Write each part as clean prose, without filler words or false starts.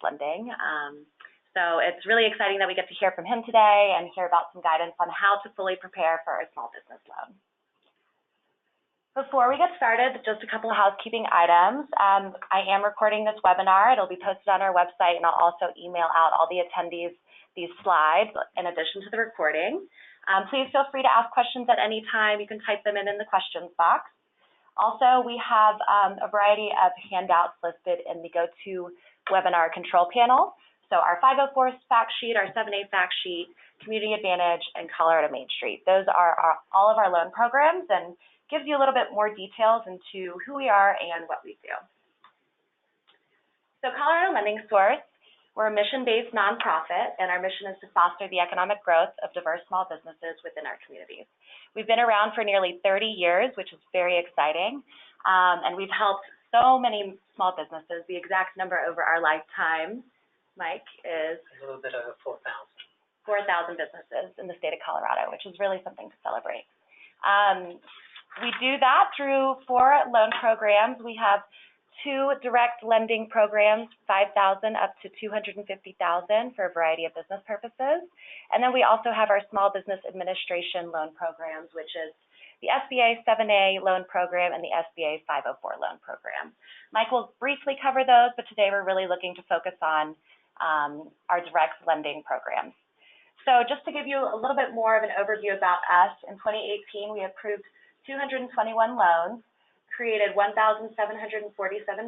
lending. So it's really exciting that we get to hear from him today and hear about some guidance on how to fully prepare for a small business loan. Before we get started, just a couple of housekeeping items. I am recording this webinar. It'll be posted on our website, and I'll also email out all the attendees these slides in addition to the recording. Please feel free to ask questions at any time. You can type them in the questions box. Also, we have a variety of handouts listed in the GoToWebinar control panel. So our 504 fact sheet, our 7A fact sheet, Community Advantage, and Colorado Main Street. Those are all of our loan programs and gives you a little bit more details into who we are and what we do. So Colorado Lending Source, we're a mission-based nonprofit, and our mission is to foster the economic growth of diverse small businesses within our communities. We've been around for nearly 30 years, which is very exciting, and we've helped so many small businesses. The exact number over our lifetime, Mike, is a little bit over 4,000. 4,000 businesses in the state of Colorado, which is really something to celebrate. We do that through 4 loan programs. We have 2 direct lending programs, $5,000 up to $250,000 for a variety of business purposes. And then we also have our Small Business Administration loan programs, which is the SBA 7A loan program and the SBA 504 loan program. Mike will briefly cover those, but today we're really looking to focus on our direct lending programs. So just to give you a little bit more of an overview about us, in 2018, we approved 221 loans, created 1,747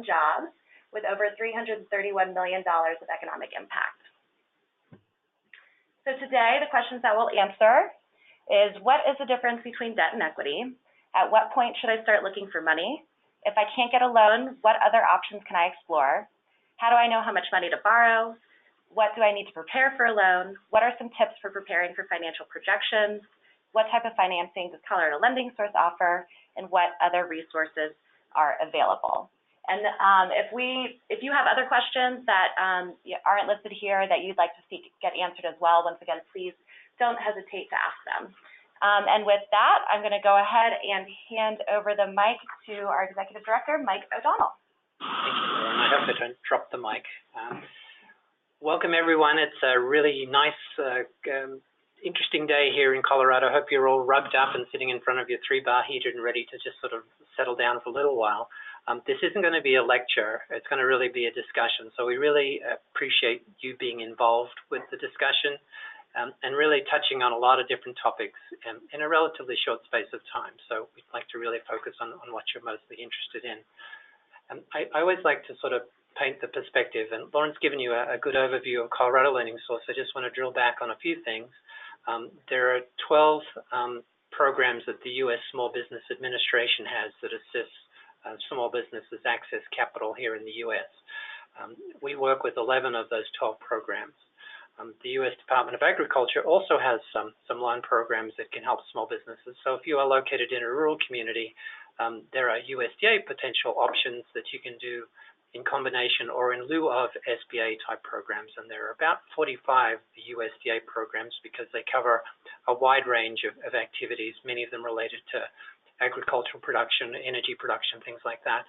jobs with over $331 million of economic impact. So today, the questions that we'll answer is, what is the difference between debt and equity? At what point should I start looking for money? If I can't get a loan, what other options can I explore? How do I know how much money to borrow? What do I need to prepare for a loan? What are some tips for preparing for financial projections? What type of financing does Colorado Lending Source offer? And what other resources are available? And if you have other questions that aren't listed here that you'd like to get answered as well, once again, please don't hesitate to ask them. And with that, I'm going to go ahead and hand over the mic to our Executive Director, Mike O'Donnell. Thank you, Lauren. I hope I don't drop the mic. Welcome, everyone. It's a really nice, interesting day here in Colorado. I hope you're all rubbed up and sitting in front of your 3-bar heater and ready to just sort of settle down for a little while. This isn't going to be a lecture. It's going to really be a discussion. So we really appreciate you being involved with the discussion and really touching on a lot of different topics in a relatively short space of time. So we'd like to really focus on what you're mostly interested in. I always like to sort of paint the perspective, and Lauren's given you a good overview of Colorado Lending Source. I just want to drill back on a few things. There are 12 programs that the U.S. Small Business Administration has that assists small businesses access capital here in the U.S. We work with 11 of those 12 programs. The U.S. Department of Agriculture also has some loan programs that can help small businesses. So if you are located in a rural community, there are USDA potential options that you can do in combination or in lieu of SBA type programs. And there are about 45 USDA programs because they cover a wide range of activities, many of them related to agricultural production, energy production, things like that.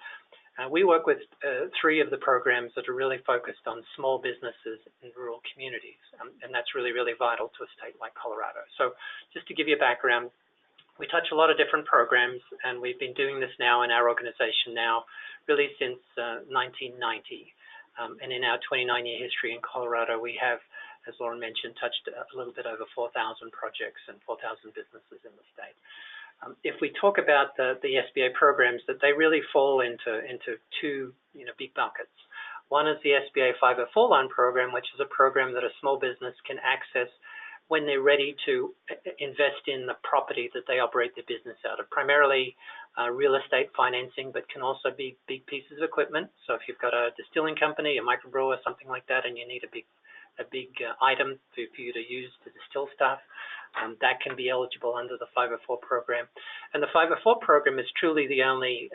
We work with 3 of the programs that are really focused on small businesses in rural communities. And that's really, really vital to a state like Colorado. So just to give you a background, we touch a lot of different programs, and we've been doing this now in our organization now really since 1990. And in our 29-year history in Colorado, we have, as Lauren mentioned, touched a little bit over 4,000 projects and 4,000 businesses in the state. If we talk about the SBA programs, that they really fall into 2 big buckets. One is the SBA 504 loan program, which is a program that a small business can access when they're ready to invest in the property that they operate their business out of. Primarily real estate financing, but can also be big pieces of equipment. So if you've got a distilling company, a microbrewer, something like that, and you need a big item for you to use to distill stuff, that can be eligible under the 504 program. And the 504 program is truly the only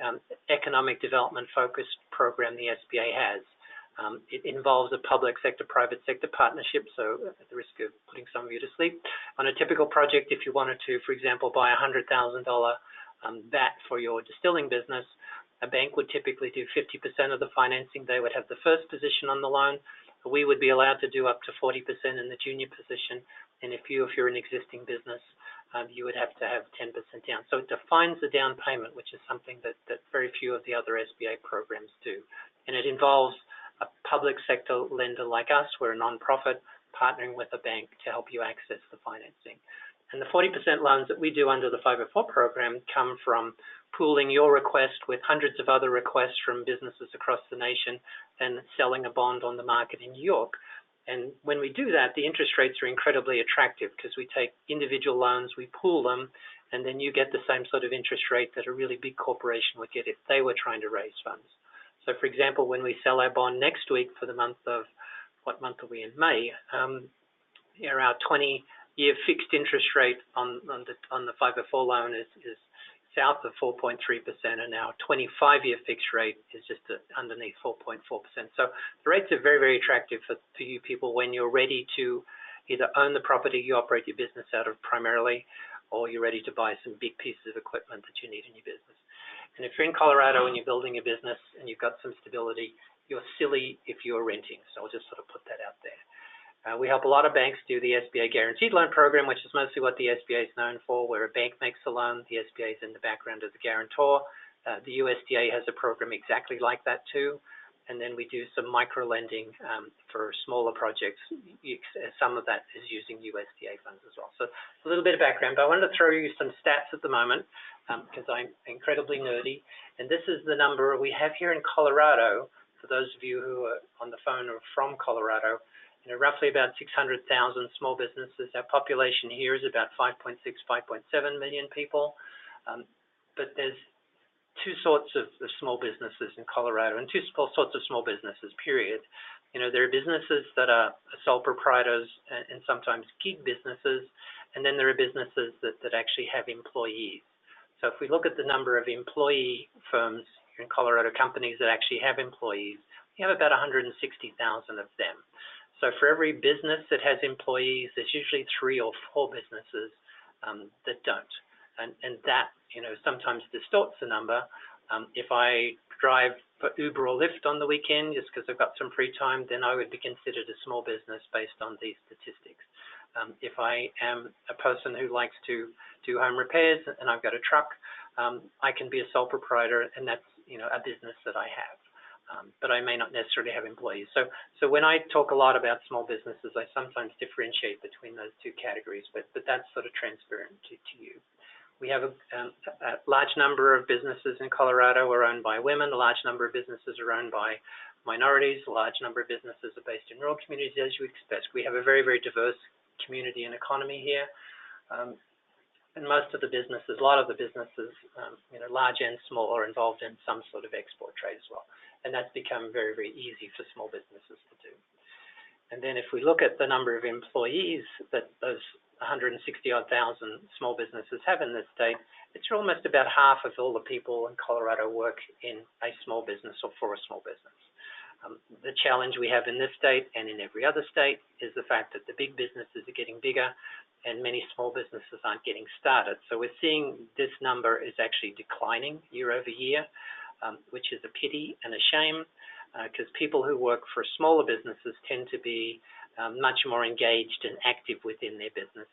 economic development focused program the SBA has. It involves a public sector, private sector partnership, so at the risk of putting some of you to sleep, on a typical project, if you wanted to, for example, buy a $100,000 vat for your distilling business, a bank would typically do 50% of the financing. They would have the first position on the loan. we would be allowed to do up to 40% in the junior position. And if you're an existing business, you would have to have 10% down. So it defines the down payment, which is something that very few of the other SBA programs do. And it involves a public sector lender like us. We're a non-profit partnering with a bank to help you access the financing. And the 40% loans that we do under the 504 program come from pooling your request with hundreds of other requests from businesses across the nation and selling a bond on the market in New York. And when we do that, the interest rates are incredibly attractive because we take individual loans, we pool them, and then you get the same sort of interest rate that a really big corporation would get if they were trying to raise funds. So for example, when we sell our bond next week for the month of, what month are we in? May, our 20-year fixed interest rate on the 504 loan is south of 4.3%, and our 25-year fixed rate is just underneath 4.4%. So the rates are very, very attractive for you people when you're ready to either own the property you operate your business out of primarily, or you're ready to buy some big pieces of equipment that you need in your business. And if you're in Colorado and you're building a business and you've got some stability, you're silly if you're renting. So I'll just sort of put that out there. We help a lot of banks do the SBA Guaranteed Loan Program, which is mostly what the SBA is known for, where a bank makes a loan, the SBA is in the background as a guarantor. The USDA has a program exactly like that too. And then we do some micro lending for smaller projects. Some of that is using USDA funds as well. So a little bit of background, but I wanted to throw you some stats at the moment because I'm incredibly nerdy. And this is the number we have here in Colorado. For those of you who are on the phone or from Colorado, roughly about 600,000 small businesses. Our population here is about 5.6, 5.7 million people. But there's two sorts of small businesses in Colorado and two sorts of small businesses, period. There are businesses that are sole proprietors and sometimes gig businesses, and then there are businesses that actually have employees. So if we look at the number of employee firms in Colorado, companies that actually have employees, we have about 160,000 of them. So for every business that has employees, there's usually 3 or 4 businesses that don't. And that, sometimes distorts the number. If I drive for Uber or Lyft on the weekend just because I've got some free time, then I would be considered a small business based on these statistics. If I am a person who likes to do home repairs and I've got a truck, I can be a sole proprietor, and that's, a business that I have. But I may not necessarily have employees. So when I talk a lot about small businesses, I sometimes differentiate between those two categories, but that's sort of transparent to you. We have a large number of businesses in Colorado are owned by women. A large number of businesses are owned by minorities. A large number of businesses are based in rural communities, as you expect. We have a very, very diverse community and economy here. And most of the businesses, a lot of the businesses, large and small, are involved in some sort of export trade as well. And that's become very, very easy for small businesses to do. And then if we look at the number of employees that those 160-odd thousand small businesses have in this state, it's almost about half of all the people in Colorado work in a small business or for a small business. The challenge we have in this state and in every other state is the fact that the big businesses are getting bigger and many small businesses aren't getting started. So we're seeing this number is actually declining year over year, which is a pity and a shame because people who work for smaller businesses tend to be much more engaged and active within their business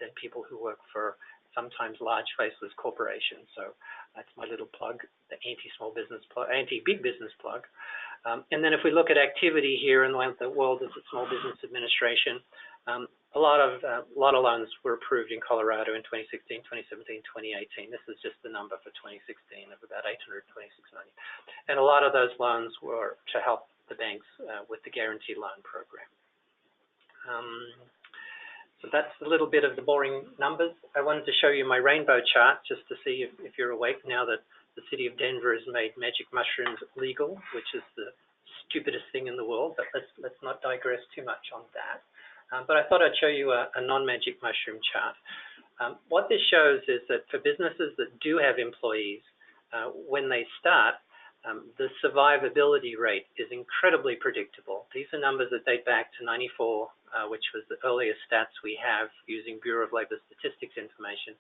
than people who work for sometimes large faceless corporations. So that's my little plug, the anti-big business plug. And then if we look at activity here in the world of the Small Business Administration, a lot of loans were approved in Colorado in 2016, 2017, 2018. This is just the number for 2016 of about $826 million. And a lot of those loans were to help the banks with the Guaranteed Loan Program. So that's a little bit of the boring numbers. I wanted to show you my rainbow chart just to see if you're awake now that the city of Denver has made magic mushrooms legal, which is the stupidest thing in the world, but let's not digress too much on that. But I thought I'd show you a non-magic mushroom chart. What this shows is that for businesses that do have employees, when they start, the survivability rate is incredibly predictable. These are numbers that date back to '94, which was the earliest stats we have using Bureau of Labor Statistics information.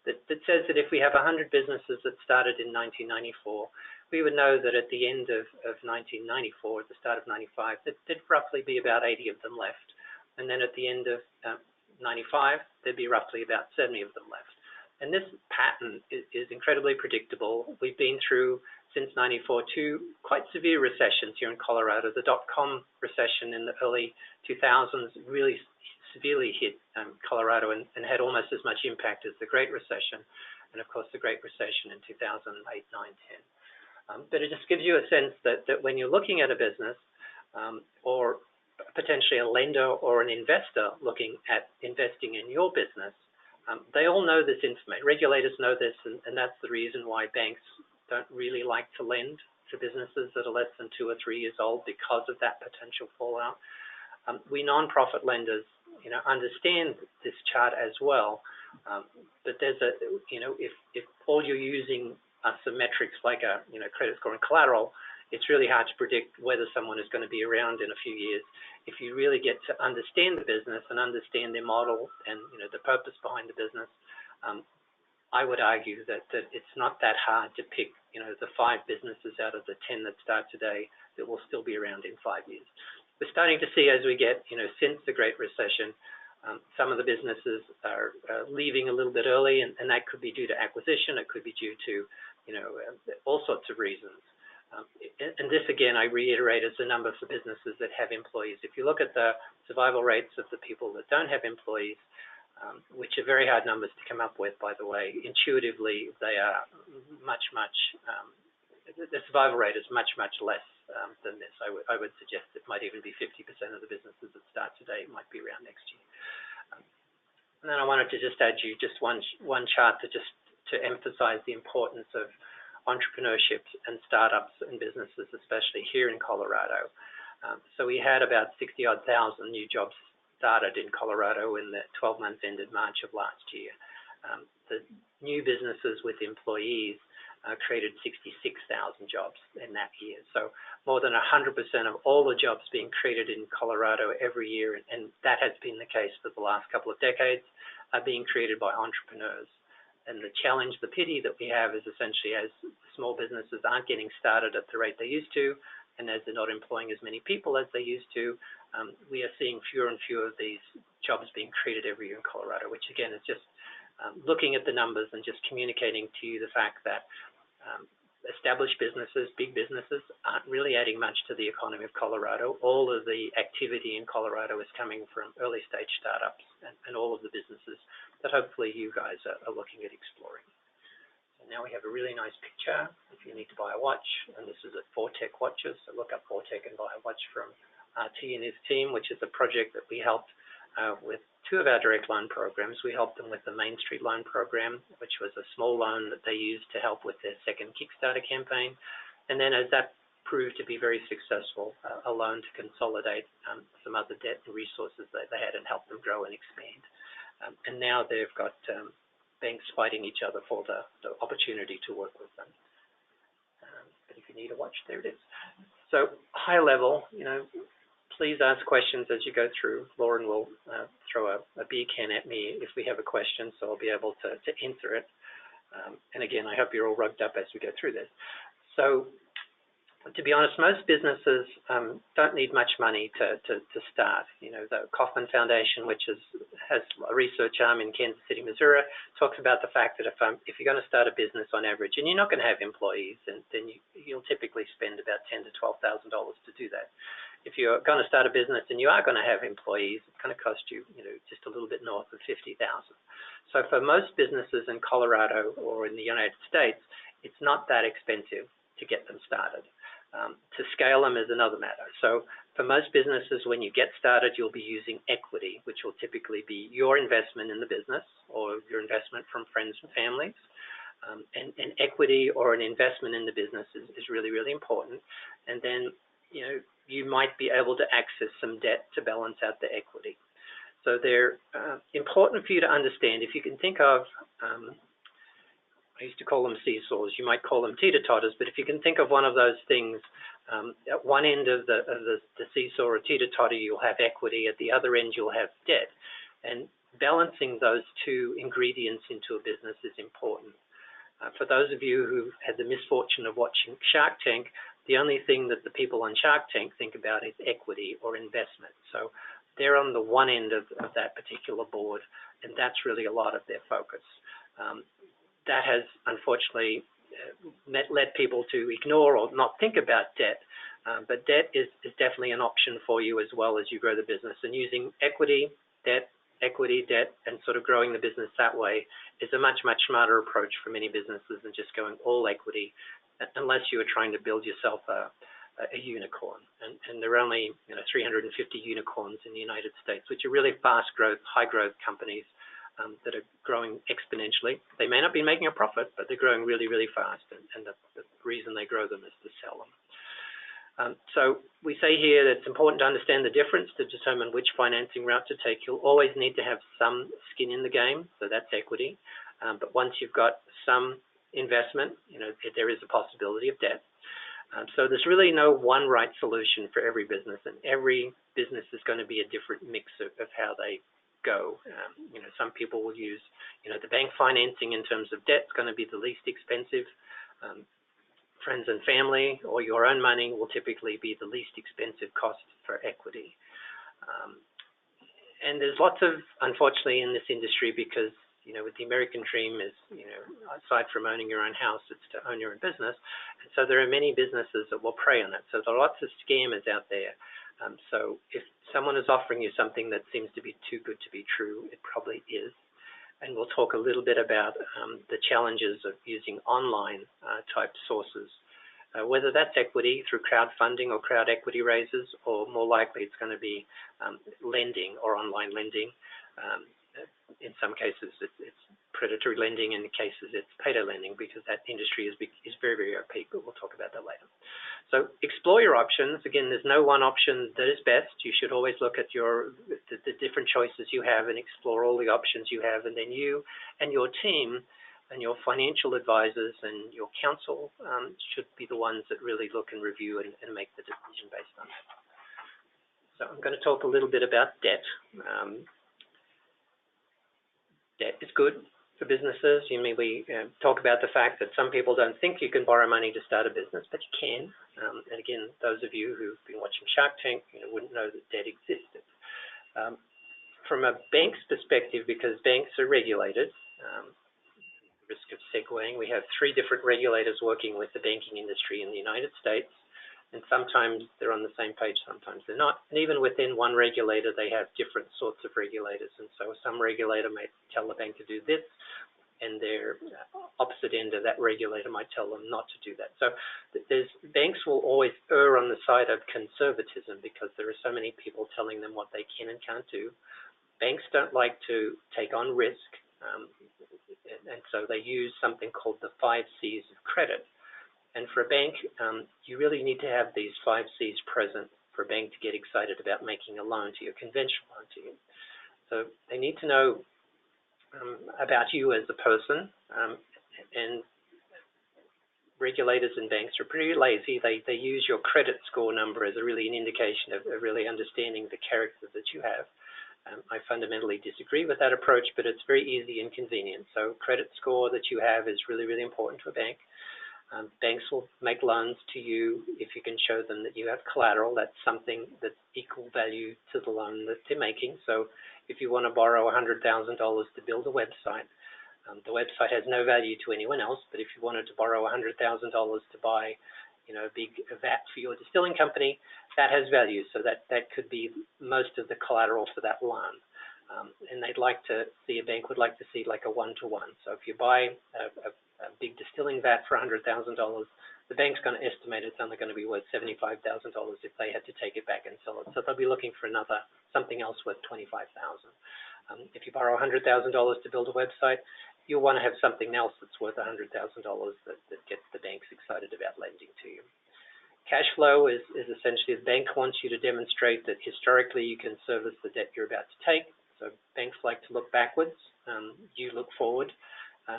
that says that if we have 100 businesses that started in 1994, we would know that at the end of 1994, at the start of 95, there'd roughly be about 80 of them left. And then at the end of 95, there'd be roughly about 70 of them left. And this pattern is incredibly predictable. We've been through, since 94, two quite severe recessions here in Colorado. The dot-com recession in the early 2000s really severely hit Colorado and had almost as much impact as the Great Recession, and of course the Great Recession in 2008, 9, 10. But it just gives you a sense that when you're looking at a business or potentially a lender or an investor looking at investing in your business, they all know this information. Regulators know this, and that's the reason why banks don't really like to lend to businesses that are less than 2 or 3 years old because of that potential fallout. We nonprofit lenders, understand this chart as well, but there's if all you're using are some metrics like a credit score and collateral, it's really hard to predict whether someone is going to be around in a few years. If you really get to understand the business and understand their model and the purpose behind the business, I would argue that it's not that hard to pick the 5 businesses out of the 10 that start today that will still be around in 5 years. We're starting to see, as we get since the Great Recession, some of the businesses are leaving a little bit early, and that could be due to acquisition. It could be due to all sorts of reasons. And this, again, I reiterate, is the number for businesses that have employees. If you look at the survival rates of the people that don't have employees, which are very hard numbers to come up with, by the way, intuitively they are much, the survival rate is much, much less than this. I would suggest it might even be 50% of the businesses that start today might be around next year. And then I wanted to just add you just one chart to emphasize the importance of entrepreneurship and startups and businesses, especially here in Colorado. So we had about 60,000 new jobs started in Colorado in the 12 months ended March of last year. The new businesses with employees created 66,000 jobs in that year. So more than 100% of all the jobs being created in Colorado every year, and that has been the case for the last couple of decades, are being created by entrepreneurs. And the challenge, the pity that we have is essentially as small businesses aren't getting started at the rate they used to, and as they're not employing as many people as they used to, we are seeing fewer and fewer of these jobs being created every year in Colorado, which again is just looking at the numbers and just communicating to you the fact that established businesses, big businesses, aren't really adding much to the economy of Colorado. All of the activity in Colorado is coming from early stage startups and all of the businesses that hopefully you guys are looking at exploring. So now we have a really nice picture. If you need to buy a watch, and this is at Fortec Watches, so look up Fortec and buy a watch from RT and his team, which is a project that we helped with 2 of our direct loan programs. We helped them with the Main Street Loan Program, which was a small loan that they used to help with their second Kickstarter campaign. And then as that proved to be very successful, a loan to consolidate some other debt and resources that they had and help them grow and expand. And now they've got banks fighting each other for the opportunity to work with them. But if you need a watch, there it is. So high level, please ask questions as you go through. Lauren will throw a beer can at me if we have a question, so I'll be able to answer it. And again, I hope you're all rugged up as we go through this. So to be honest, most businesses don't need much money to start. The Kauffman Foundation, which has a research arm in Kansas City, Missouri, talks about the fact that if you're going to start a business on average, and you're not going to have employees, then you'll typically spend about $10,000 to $12,000 to do that. If you're going to start a business and you are going to have employees, it's going to cost you, just a little bit north of $50,000. So for most businesses in Colorado or in the United States, it's not that expensive to get them started. To scale them is another matter. So for most businesses, when you get started, you'll be using equity, which will typically be your investment in the business or your investment from friends and families. And equity or an investment in the business is really, really important. And then, you might be able to access some debt to balance out the equity. So they're important for you to understand. If you can think of, I used to call them seesaws, you might call them teeter-totters, but if you can think of one of those things, at one end of the seesaw or teeter-totter, you'll have equity. At the other end, you'll have debt. And balancing those two ingredients into a business is important. For those of you who had the misfortune of watching Shark Tank, the only thing that the people on Shark Tank think about is equity or investment. So they're on the one end of that particular board, and that's really a lot of their focus. That has unfortunately led people to ignore or not think about debt, but debt is definitely an option for you as well as you grow the business. And using equity, debt, and sort of growing the business that way is a much, much smarter approach for many businesses than just going all equity, unless you are trying to build yourself a unicorn. And there are only 350 unicorns in the United States, which are really fast growth, high growth companies that are growing exponentially. They may not be making a profit, but they're growing really, really fast. And the reason they grow them is to sell them. So we say here that it's important to understand the difference to determine which financing route to take. You'll always need to have some skin in the game, so that's equity. But once you've got some investment, there is a possibility of debt. So there's really no one right solution for every business, and every business is going to be a different mix of how they go. Some people will use, the bank financing in terms of debt is going to be the least expensive. Friends and family or your own money will typically be the least expensive cost for equity. And there's lots of, unfortunately, in this industry because, with the American dream is, aside from owning your own house, it's to own your own business. And so there are many businesses that will prey on that. So there are lots of scammers out there. So if someone is offering you something that seems to be too good to be true, it probably is. And we'll talk a little bit about the challenges of using online type sources, whether that's equity through crowdfunding or crowd equity raises, or more likely it's going to be lending or online lending. In some cases, it's predatory lending. In cases, it's payday lending because that industry is very, very opaque, but we'll talk about that later. So explore your options. Again, there's no one option that is best. You should always look at the different choices you have and explore all the options you have, and then you and your team and your financial advisors and your counsel should be the ones that really look and review and make the decision based on that. So I'm going to talk a little bit about debt. Debt is good for businesses. We talk about the fact that some people don't think you can borrow money to start a business, but you can. And again, those of you who've been watching Shark Tank wouldn't know that debt existed. From a bank's perspective, because banks are regulated, risk of segueing, we have 3 different regulators working with the banking industry in the United States. And sometimes they're on the same page, sometimes they're not. And even within one regulator, they have different sorts of regulators. And so some regulator might tell the bank to do this, and their opposite end of that regulator might tell them not to do that. So banks will always err on the side of conservatism because there are so many people telling them what they can and can't do. Banks don't like to take on risk, and so they use something called the 5 C's of credit. And for a bank, you really need to have these 5 C's present for a bank to get excited about making a loan to you, a conventional loan to you. So they need to know about you as a person, and regulators and banks are pretty lazy. They use your credit score number as really an indication of really understanding the character that you have. I fundamentally disagree with that approach, but it's very easy and convenient. So credit score that you have is really, really important to a bank. Banks will make loans to you if you can show them that you have collateral. That's something that's equal value to the loan that they're making. So if you want to borrow $100,000 to build a website, the website has no value to anyone else. But if you wanted to borrow $100,000 to buy, a big vat for your distilling company, that has value. So that could be most of the collateral for that loan. And a bank would like to see like a 1-to-1. So if you buy a big distilling vat for $100,000, the bank's going to estimate it's only going to be worth $75,000 if they had to take it back and sell it. So they'll be looking for something else worth $25,000. If you borrow $100,000 to build a website, you'll want to have something else that's worth $100,000 that gets the banks excited about lending to you. Cash flow is essentially the bank wants you to demonstrate that historically you can service the debt you're about to take. So banks like to look backwards. You look forward.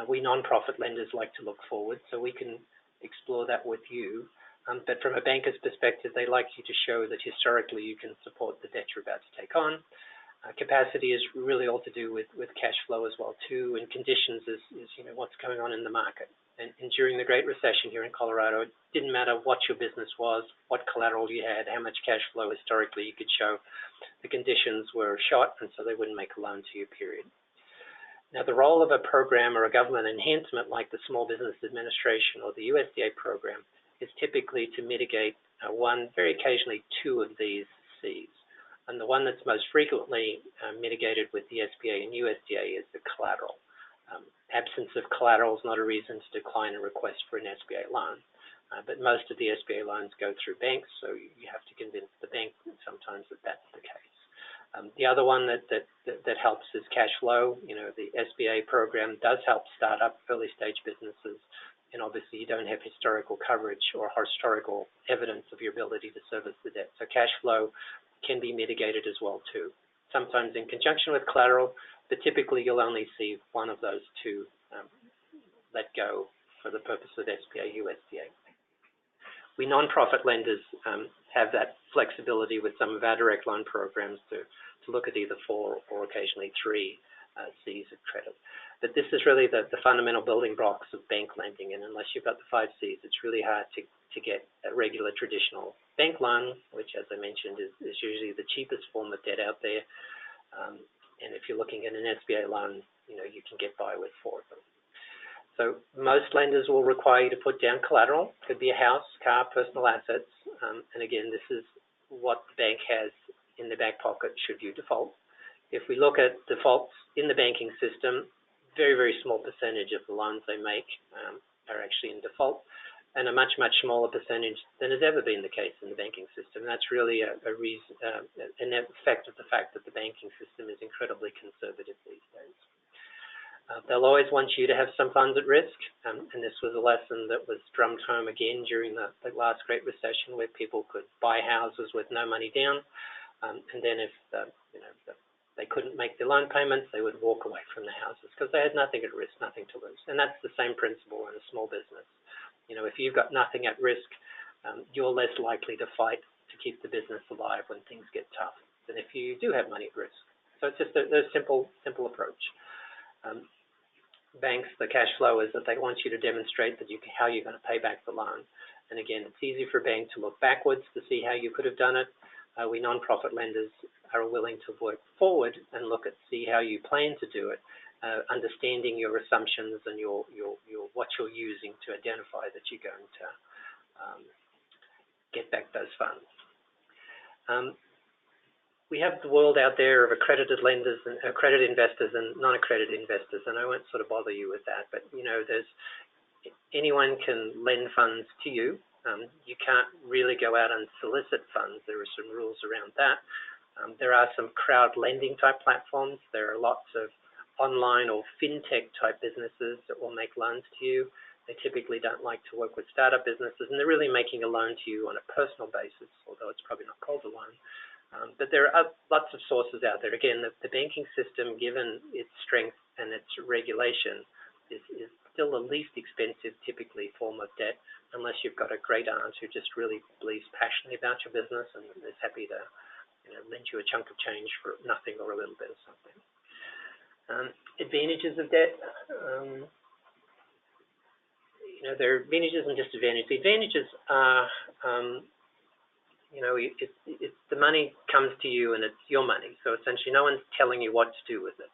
We non-profit lenders like to look forward, so we can explore that with you. But from a banker's perspective, they like you to show that historically you can support the debt you're about to take on. Capacity is really all to do with cash flow as well too, and conditions is what's going on in the market. And during the Great Recession here in Colorado, it didn't matter what your business was, what collateral you had, how much cash flow historically you could show. The conditions were shot, and so they wouldn't make a loan to you, period. Now, the role of a program or a government enhancement like the Small Business Administration or the USDA program is typically to mitigate one, very occasionally two of these Cs. And the one that's most frequently mitigated with the SBA and USDA is the collateral. Absence of collateral is not a reason to decline a request for an SBA loan. But most of the SBA loans go through banks, so you have to convince the bank sometimes that that's the case. The other one that helps is cash flow. The SBA program does help start up early stage businesses, and obviously you don't have historical coverage or historical evidence of your ability to service the debt. So cash flow can be mitigated as well too, sometimes in conjunction with collateral, but typically you'll only see one of those two let go for the purpose of SBA, USDA. We nonprofit lenders have that flexibility with some of our direct loan programs to look at either 4 or occasionally 3 Cs of credit. But this is really the fundamental building blocks of bank lending, and unless you've got the 5 Cs, it's really hard to get a regular traditional bank loan, which, as I mentioned, is usually the cheapest form of debt out there. And if you're looking at an SBA loan, you can get by with 4 of them. So most lenders will require you to put down collateral. Could be a house, car, personal assets. And again, this is what the bank has in their back pocket should you default. If we look at defaults in the banking system, very, very small percentage of the loans they make are actually in default, and a much, much smaller percentage than has ever been the case in the banking system. And that's really an effect of the fact that the banking system is incredibly conservative these days. They'll always want you to have some funds at risk, and this was a lesson that was drummed home again during the last Great Recession, where people could buy houses with no money down, and then if they couldn't make their loan payments, they would walk away from the houses because they had nothing at risk, nothing to lose. And that's the same principle in a small business. If you've got nothing at risk, you're less likely to fight to keep the business alive when things get tough than if you do have money at risk. So it's just a simple approach. Banks, the cash flow is that they want you to demonstrate that how you're going to pay back the loan. And again, it's easy for a bank to look backwards to see how you could have done it. We nonprofit lenders are willing to work forward and see how you plan to do it, understanding your assumptions and what you're using to identify that you're going to get back those funds. We have the world out there of accredited lenders and accredited investors and non-accredited investors, and I won't sort of bother you with that, but anyone can lend funds to you. You can't really go out and solicit funds. There are some rules around that. There are some crowd lending type platforms. There are lots of online or fintech type businesses that will make loans to you. They typically don't like to work with startup businesses, and they're really making a loan to you on a personal basis, although it's probably not called a loan. But there are lots of sources out there. Again, the banking system, given its strength and its regulation, is still the least expensive, typically, form of debt, unless you've got a great aunt who just really believes passionately about your business and is happy to lend you a chunk of change for nothing or a little bit of something. Advantages of debt. There are advantages and disadvantages. The advantages are, it's the money comes to you and it's your money. So essentially no one's telling you what to do with it.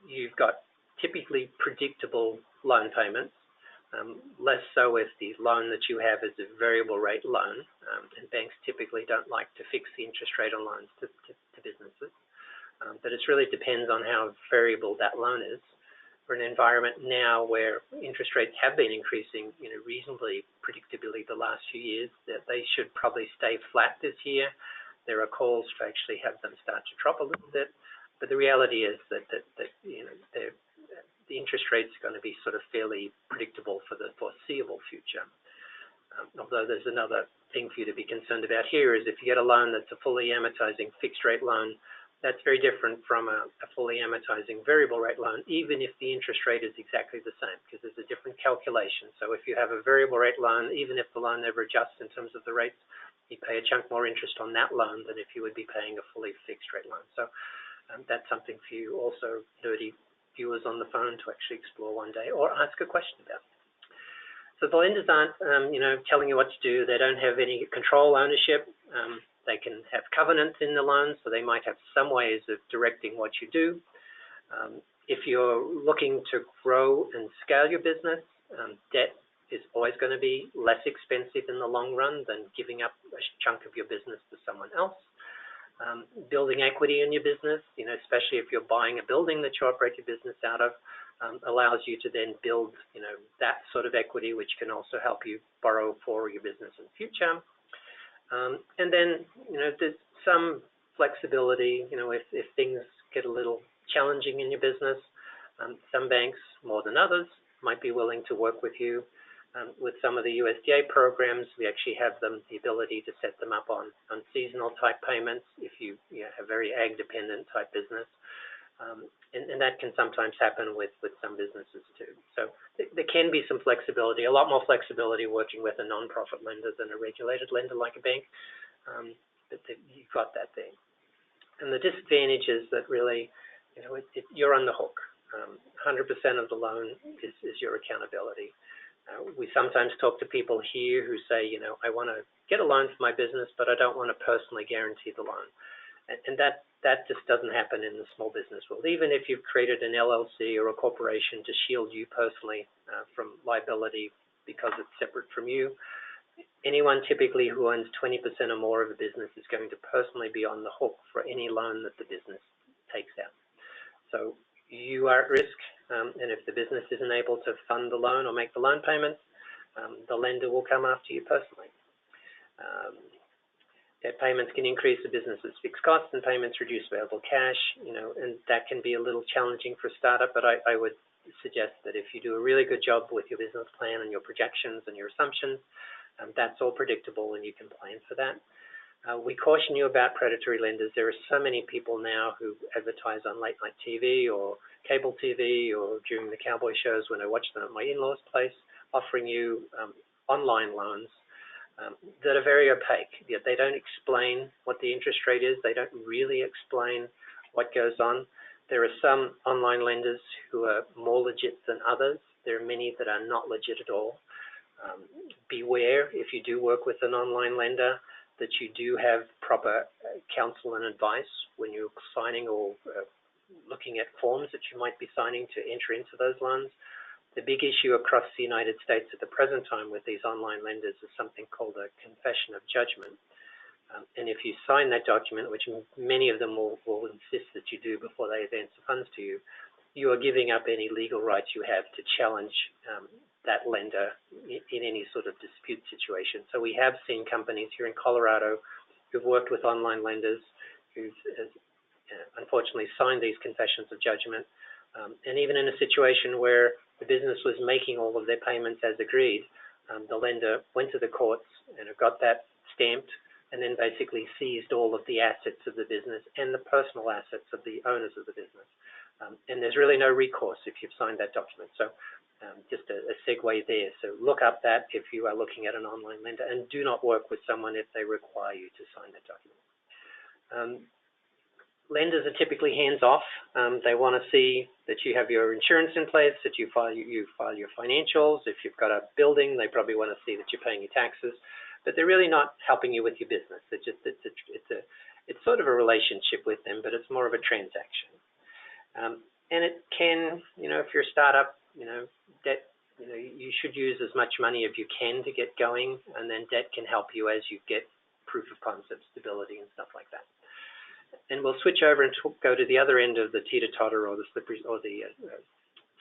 You've got typically predictable loan payments, less so if the loan that you have is a variable rate loan, and banks typically don't like to fix the interest rate on loans to businesses. But it really depends on how variable that loan is. We're in an environment now where interest rates have been increasing, reasonably predictably the last few years, that they should probably stay flat this year. There are calls to actually have them start to drop a little bit, but the reality is that the interest rates are going to be sort of fairly predictable for the foreseeable future. Although there's another thing for you to be concerned about here is if you get a loan that's a fully amortizing fixed rate loan, that's very different from a fully amortizing variable rate loan, even if the interest rate is exactly the same, because there's a different calculation. So if you have a variable rate loan, even if the loan never adjusts in terms of the rates, you pay a chunk more interest on that loan than if you would be paying a fully fixed rate loan. So that's something for you also, nerdy viewers on the phone, to actually explore one day or ask a question about. So the lenders aren't, telling you what to do. They don't have any control ownership. They can have covenants in the loan, so they might have some ways of directing what you do. If you're looking to grow and scale your business, debt is always going to be less expensive in the long run than giving up a chunk of your business to someone else. Building equity in your business, especially if you're buying a building that you operate your business out of, allows you to then build, that sort of equity, which can also help you borrow for your business in the future. And then, there's some flexibility, if things get a little challenging in your business. Some banks, more than others, might be willing to work with you. With some of the USDA programs, we actually have the ability to set them up on seasonal type payments if you have very ag dependent type business. And that can sometimes happen with some businesses too. So there can be some flexibility, a lot more flexibility working with a non-profit lender than a regulated lender like a bank. But you've got that there. And the disadvantage is that really, you're on the hook. 100% of the loan is your accountability. We sometimes talk to people here who say, I want to get a loan for my business, but I don't want to personally guarantee the loan. And that just doesn't happen in the small business world. Even if you've created an LLC or a corporation to shield you personally from liability because it's separate from you, anyone typically who owns 20% or more of a business is going to personally be on the hook for any loan that the business takes out. So you are at risk, and if the business isn't able to fund the loan or make the loan payments, the lender will come after you personally. Debt payments can increase the business's fixed costs, and payments reduce available cash, and that can be a little challenging for a startup, but I would suggest that if you do a really good job with your business plan and your projections and your assumptions, that's all predictable and you can plan for that. We caution you about predatory lenders. There are so many people now who advertise on late night TV or cable TV or during the cowboy shows when I watch them at my in-laws' place, offering you online loans that are very opaque. Yet they don't explain what the interest rate is. They don't really explain what goes on. There are some online lenders who are more legit than others. There are many that are not legit at all. Beware, if you do work with an online lender, that you do have proper counsel and advice when you're signing or looking at forms that you might be signing to enter into those loans. The big issue across the United States at the present time with these online lenders is something called a confession of judgment. And if you sign that document, which many of them will insist that you do before they advance the funds to you, you are giving up any legal rights you have to challenge that lender in any sort of dispute situation. So we have seen companies here in Colorado who've worked with online lenders who've unfortunately signed these confessions of judgment. And even in a situation where the business was making all of their payments as agreed, the lender went to the courts and got that stamped and then basically seized all of the assets of the business and the personal assets of the owners of the business. And there's really no recourse if you've signed that document. So just a segue there. So look up that if you are looking at an online lender, and do not work with someone if they require you to sign that document. Lenders are typically hands-off. They want to see that you have your insurance in place, that you file your financials. If you've got a building, they probably want to see that you're paying your taxes. But they're really not helping you with your business. It's sort of a relationship with them, but it's more of a transaction. And it can, if you're a startup, debt, you should use as much money as you can to get going, and then debt can help you as you get proof of concept, stability, and stuff like that. And we'll switch over and go to the other end of the teeter-totter or the slippery or the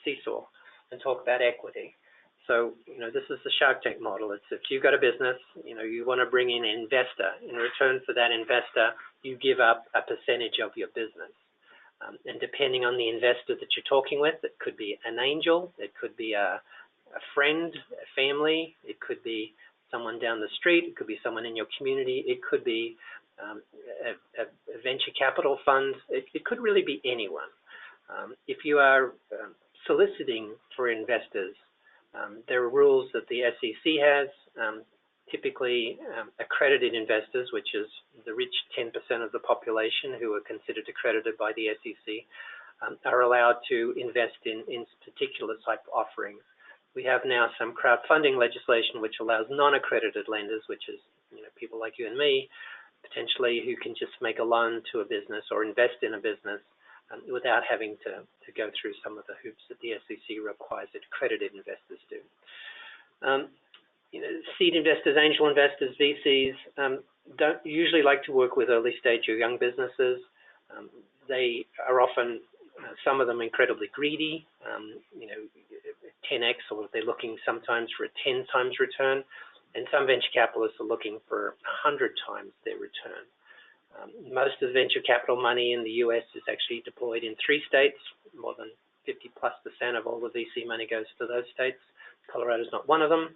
seesaw and talk about equity. So, this is the Shark Tank model. It's if you've got a business, you want to bring in an investor. In return for that investor, you give up a percentage of your business. And depending on the investor that you're talking with, it could be an angel, it could be a friend, a family, it could be someone down the street, it could be someone in your community, it could be a venture capital fund, it could really be anyone. If you are soliciting for investors, there are rules that the SEC has. typically accredited investors, which is the rich 10% of the population who are considered accredited by the SEC, are allowed to invest in particular type offerings. We have now some crowdfunding legislation which allows non-accredited lenders, which is people like you and me, potentially who can just make a loan to a business or invest in a business without having to go through some of the hoops that the SEC requires that accredited investors do. Seed investors, angel investors, VCs don't usually like to work with early stage or young businesses. They are often, some of them, incredibly greedy, 10x, or they're looking sometimes for a 10 times return, and some venture capitalists are looking for 100 times their return. Most of the venture capital money in the US is actually deployed in 3 states. More than 50+% of all the VC money goes to those states. Colorado is not one of them.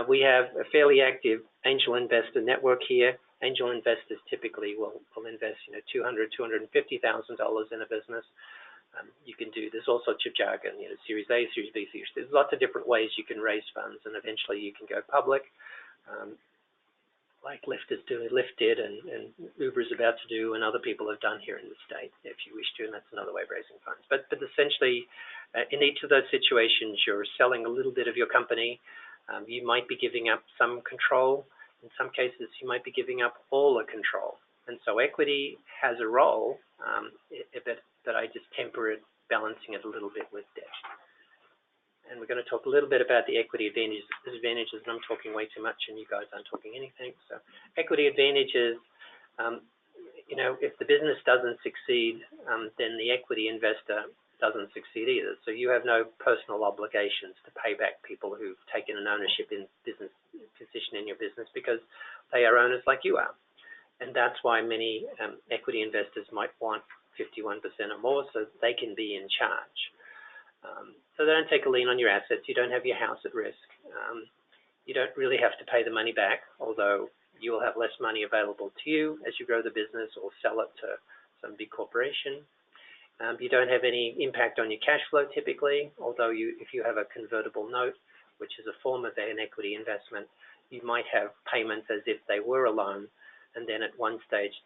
We have a fairly active angel investor network here. Angel investors typically will invest, $200,000, $250,000 in a business. You can do, there's all sorts of jargon, Series A, Series B, Series C. There's lots of different ways you can raise funds, and eventually you can go public, like Lyft did, and Uber is about to do, and other people have done here in the state, if you wish to, and that's another way of raising funds. But essentially, in each of those situations, you're selling a little bit of your company. You might be giving up some control. In some cases, you might be giving up all the control. And so equity has a role, but I just temper it, balancing it a little bit with debt. And we're going to talk a little bit about the equity advantages, disadvantages, and I'm talking way too much and you guys aren't talking anything. So equity advantages, if the business doesn't succeed, then the equity investor doesn't succeed either. So you have no personal obligations to pay back people who've taken an ownership in business position in your business, because they are owners like you are. And that's why many equity investors might want 51% or more, so they can be in charge. So they don't take a lien on your assets. You don't have your house at risk. You don't really have to pay the money back, although you will have less money available to you as you grow the business or sell it to some big corporation. You don't have any impact on your cash flow typically, although if you have a convertible note, which is a form of an equity investment, you might have payments as if they were a loan, and then at one stage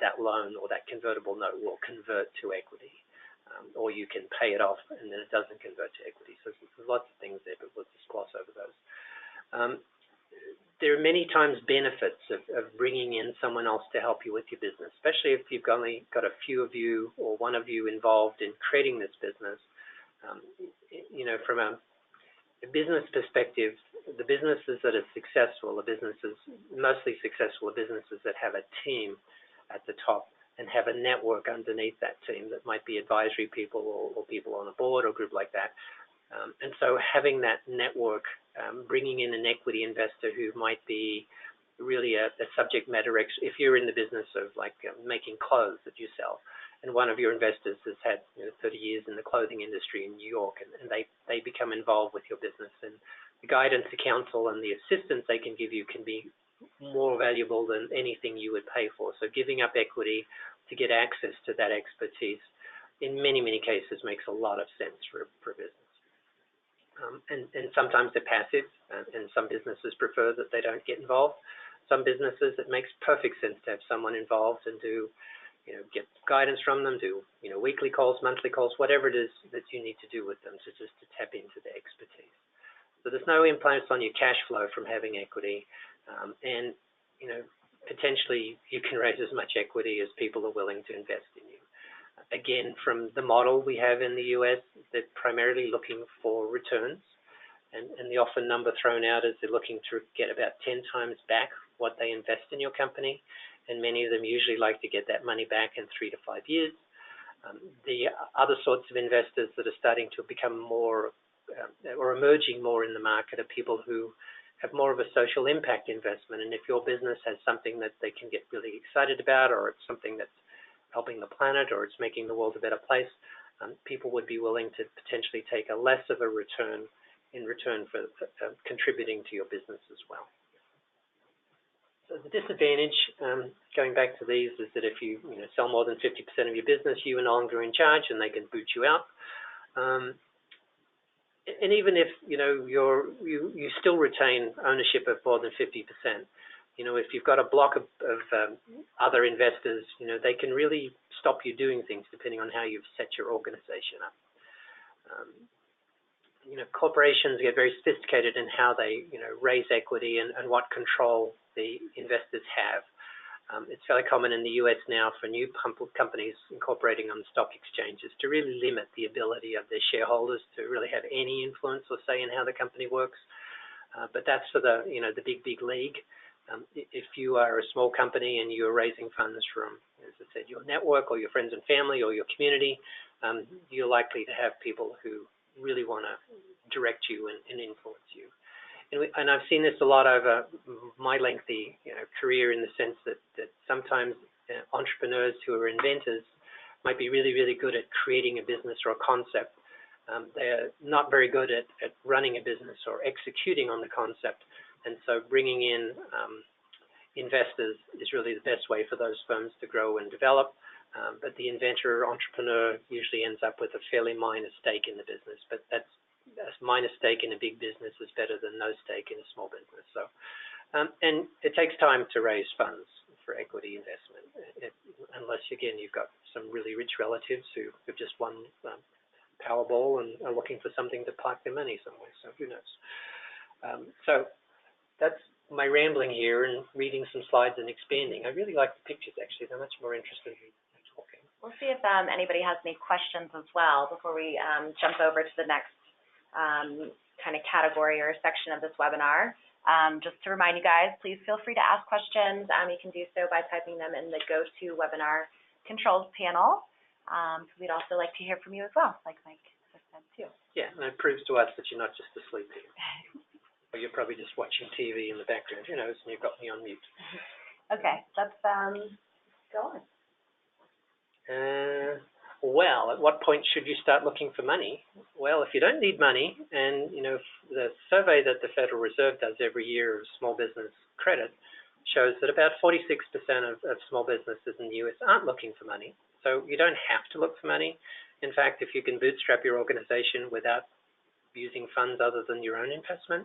that loan or that convertible note will convert to equity. Or you can pay it off and then it doesn't convert to equity. So there's lots of things there, but we'll just gloss over those. There are many times benefits of bringing in someone else to help you with your business, especially if you've only got a few of you or one of you involved in creating this business. From a business perspective, the businesses that are successful, mostly successful are businesses that have a team at the top and have a network underneath that team that might be advisory people or people on a board or group like that. And so having that network, bringing in an equity investor who might be really a subject matter expert. If you're in the business of making clothes that you sell, and one of your investors has had 30 years in the clothing industry in New York, and they become involved with your business, and the guidance, the counsel, and the assistance they can give you can be more valuable than anything you would pay for. So giving up equity to get access to that expertise in many, many cases makes a lot of sense for a business. And sometimes they're passive, and some businesses prefer that they don't get involved. Some businesses, it makes perfect sense to have someone involved and get guidance from them, do weekly calls, monthly calls, whatever it is that you need to do with them to tap into their expertise. So there's no influence on your cash flow from having equity. And potentially you can raise as much equity as people are willing to invest in you. Again, from the model we have in the US, they're primarily looking for returns, and the often number thrown out is they're looking to get about 10 times back what they invest in your company, and many of them usually like to get that money back in 3 to 5 years. The other sorts of investors that are starting to become more or emerging more in the market are people who have more of a social impact investment. And if your business has something that they can get really excited about, or it's something that's helping the planet, or it's making the world a better place, people would be willing to potentially take a less of a return in return for contributing to your business as well. So the disadvantage, going back to these, is that if you sell more than 50% of your business, you are no longer in charge and they can boot you out. And even if, you know, you still retain ownership of more than 50%, you know, if you've got a block of other investors, you know, they can really stop you doing things depending on how you've set your organization up. You know, corporations get very sophisticated in how they, you know, raise equity and what control the investors have. It's fairly common in the US now for new companies incorporating on the stock exchanges to really limit the ability of their shareholders to really have any influence or say in how the company works. But that's for the, you know, the big league. If you are a small company and you're raising funds from, as I said, your network or your friends and family or your community, you're likely to have people who really want to direct you and influence you. And I've seen this a lot over my lengthy, you know, career, in the sense that sometimes entrepreneurs who are inventors might be really good at creating a business or a concept. They're not very good at running a business or executing on the concept. And so bringing in investors is really the best way for those firms to grow and develop. But the inventor or entrepreneur usually ends up with a fairly minor stake in the business. But that's a minor stake in a big business is better than no stake in a small business. So, and it takes time to raise funds for equity investment, unless, again, you've got some really rich relatives who have just won Powerball and are looking for something to park their money somewhere. So who knows? So that's my rambling here and reading some slides and expanding. I really like the pictures, actually. They're much more interesting than talking. We'll see if anybody has any questions as well before we jump over to the next kind of category or section of this webinar. Just to remind you guys, please feel free to ask questions. You can do so by typing them in the GoToWebinar controls panel. We'd also like to hear from you as well, like Mike has said too. Yeah, and it proves to us that you're not just asleep here. Or you're probably just watching TV in the background, who knows, and you've got me on mute. Okay, let's go on. Well, at what point should you start looking for money? Well, if you don't need money, and, you know, the survey that the Federal Reserve does every year of small business credit shows that about 46% of small businesses in the US aren't looking for money. So you don't have to look for money. In fact, if you can bootstrap your organization without using funds other than your own investment,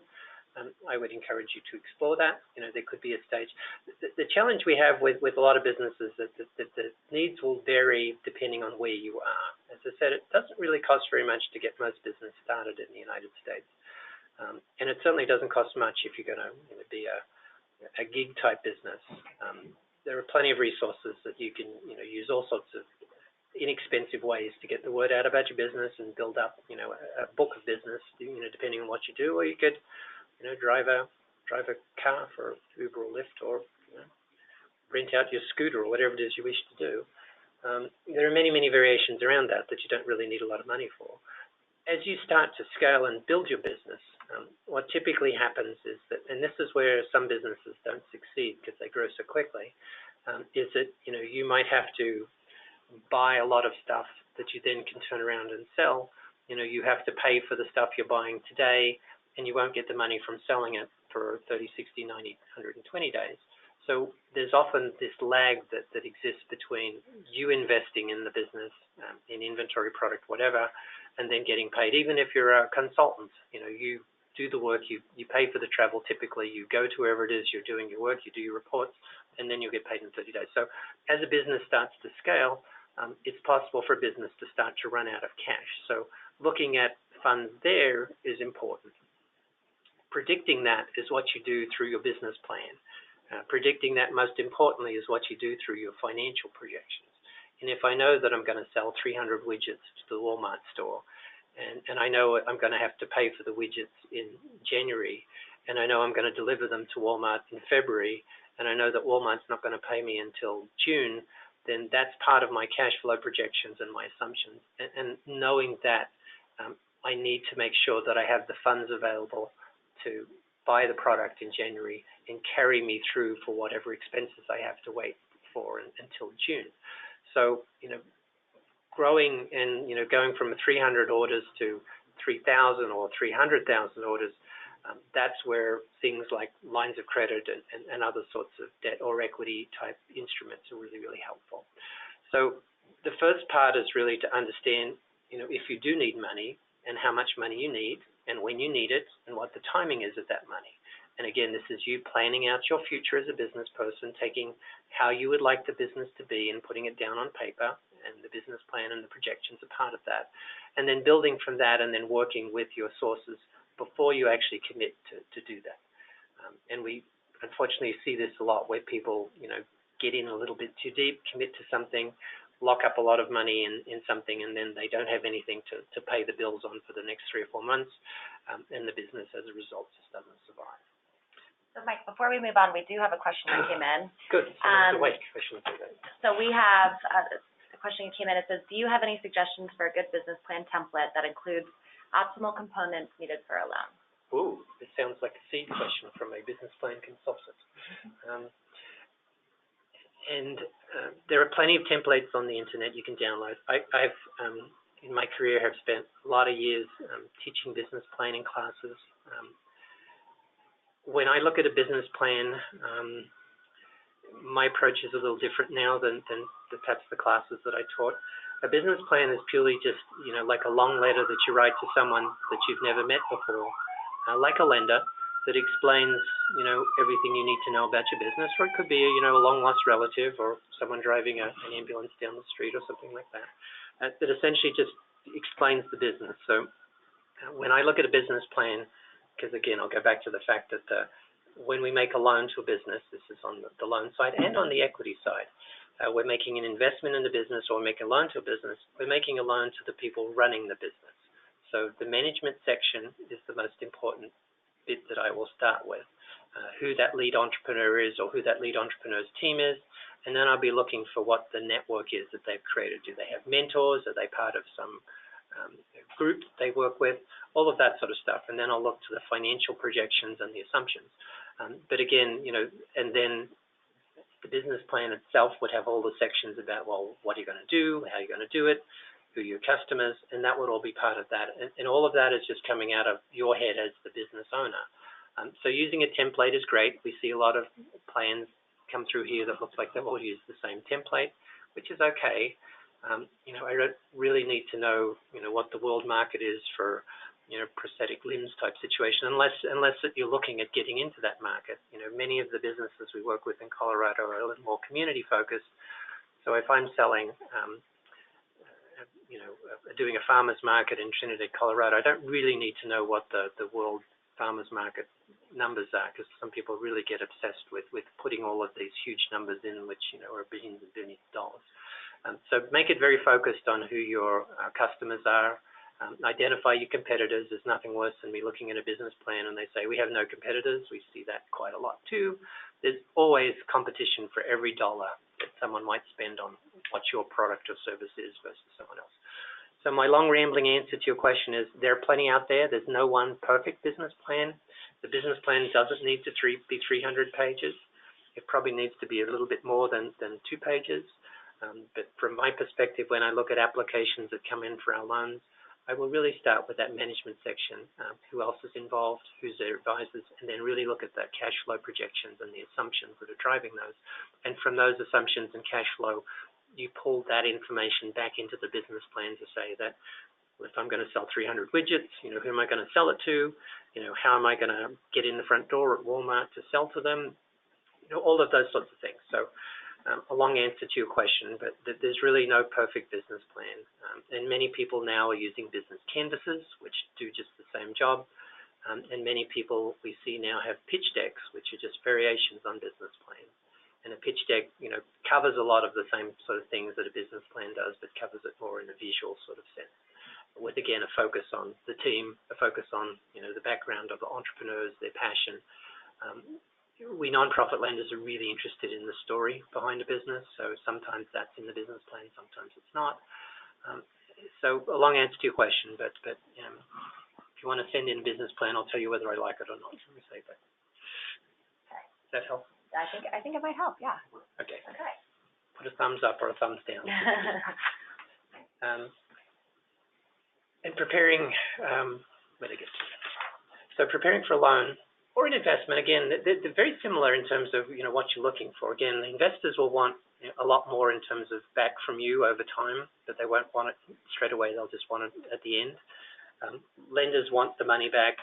I would encourage you to explore that. You know, there could be a stage. The challenge we have with a lot of businesses is that the needs will vary depending on where you are. As I said, it doesn't really cost very much to get most business started in the United States. And it certainly doesn't cost much if you're going to, you know, be a gig type business. There are plenty of resources that you can, you know, use all sorts of inexpensive ways to get the word out about your business and build up, you know, a book of business, you know, depending on what you do. Or you could, you know, drive a car for Uber or Lyft, or, you know, rent out your scooter or whatever it is you wish to do. There are many variations around that you don't really need a lot of money for. As you start to scale and build your business, what typically happens is that, and this is where some businesses don't succeed because they grow so quickly, is that, you know, you might have to buy a lot of stuff that you then can turn around and sell. You know, you have to pay for the stuff you're buying today, and you won't get the money from selling it for 30, 60, 90, 120 days. So there's often this lag that exists between you investing in the business, in inventory, product, whatever, and then getting paid. Even if you're a consultant, you know, you do the work, you pay for the travel typically, you go to wherever it is you're doing your work, you do your reports, and then you'll get paid in 30 days. So as a business starts to scale, it's possible for a business to start to run out of cash. So looking at funds there is important. Predicting that is what you do through your business plan. Predicting that, most importantly, is what you do through your financial projections. And if I know that I'm going to sell 300 widgets to the Walmart store, and I know I'm going to have to pay for the widgets in January, and I know I'm going to deliver them to Walmart in February, and I know that Walmart's not going to pay me until June, then that's part of my cash flow projections and my assumptions. And knowing that, I need to make sure that I have the funds available to buy the product in January and carry me through for whatever expenses I have to wait for until June. So, you know, growing and, you know, going from 300 orders to 3,000 or 300,000 orders, that's where things like lines of credit and other sorts of debt or equity type instruments are really helpful. So the first part is really to understand, you know, if you do need money, and how much money you need and when you need it and what the timing is of that money. And again, this is you planning out your future as a business person, taking how you would like the business to be and putting it down on paper, and the business plan and the projections are part of that. And then building from that and then working with your sources before you actually commit to do that. And we unfortunately see this a lot where people, get in a little bit too deep, commit to something, lock up a lot of money in something, and then they don't have anything to pay the bills on for the next 3 or 4 months, and the business as a result just doesn't survive. So Mike, before we move on, we do have a question that came in. Good. So wait, question for that. So we have a question that came in. It says, do you have any suggestions for a good business plan template that includes optimal components needed for a loan? Ooh, this sounds like a seed question from a business plan consultant. There are plenty of templates on the internet you can download. I've in my career have spent a lot of years teaching business planning classes. When I look at a business plan, my approach is a little different now than perhaps the classes that I taught. A business plan is purely just, like a long letter that you write to someone that you've never met before, like a lender, that explains, everything you need to know about your business, or it could be, a long-lost relative or someone driving an ambulance down the street or something like that, that essentially just explains the business. So when I look at a business plan, because again, I'll go back to the fact that when we make a loan to a business, this is on the loan side and on the equity side, we're making an investment in the business or making a loan to a business, we're making a loan to the people running the business. So the management section is the most important bit that I will start with, who that lead entrepreneur is or who that lead entrepreneur's team is, and then I'll be looking for what the network is that they've created. Do they have mentors? Are they part of some group they work with? All of that sort of stuff. And then I'll look to the financial projections and the assumptions. But again, and then the business plan itself would have all the sections about, well, what are you going to do? How are you going to do it? Who are your customers? And that would all be part of that. And all of that is just coming out of your head as the business owner. So using a template is great. We see a lot of plans come through here that look like they've all used the same template, which is okay. I don't really need to know, what the world market is for, prosthetic limbs type situation, unless that you're looking at getting into that market. Many of the businesses we work with in Colorado are a little more community focused. So if I'm selling, doing a farmer's market in Trinidad, Colorado, I don't really need to know what the world farmer's market numbers are, because some people really get obsessed with putting all of these huge numbers in, which, are billions and billions of dollars. So make it very focused on who your customers are. Identify your competitors. There's nothing worse than me looking at a business plan and they say, we have no competitors. We see that quite a lot too. There's always competition for every dollar that someone might spend on what your product or service is versus someone else. So my long rambling answer to your question is there are plenty out there. There's no one perfect business plan. The business plan doesn't need to be 300 pages. It probably needs to be a little bit more than 2 pages. But from my perspective, when I look at applications that come in for our loans, I will really start with that management section, who else is involved, who's their advisors, and then really look at the cash flow projections and the assumptions that are driving those. And from those assumptions and cash flow, you pull that information back into the business plan to say that, well, if I'm going to sell 300 widgets, who am I going to sell it to? How am I going to get in the front door at Walmart to sell to them? All of those sorts of things. So a long answer to your question, but there's really no perfect business plan. And many people now are using business canvases, which do just the same job. And many people we see now have pitch decks, which are just variations on business plans. And a pitch deck, covers a lot of the same sort of things that a business plan does, but covers it more in a visual sort of sense. With, again, a focus on the team, a focus on, the background of the entrepreneurs, their passion. We nonprofit lenders are really interested in the story behind a business, so sometimes that's in the business plan, sometimes it's not. So a long answer to your question, but if you want to send in a business plan, I'll tell you whether I like it or not. Let me say that. Okay. Does that help? I think it might help, yeah. Okay. Okay. Put a thumbs up or a thumbs down. And preparing, where to get to? So preparing for a loan or an investment, again, they're very similar in terms of, what you're looking for. Again, the investors will want a lot more in terms of back from you over time, but they won't want it straight away. They'll just want it at the end. Lenders want the money back,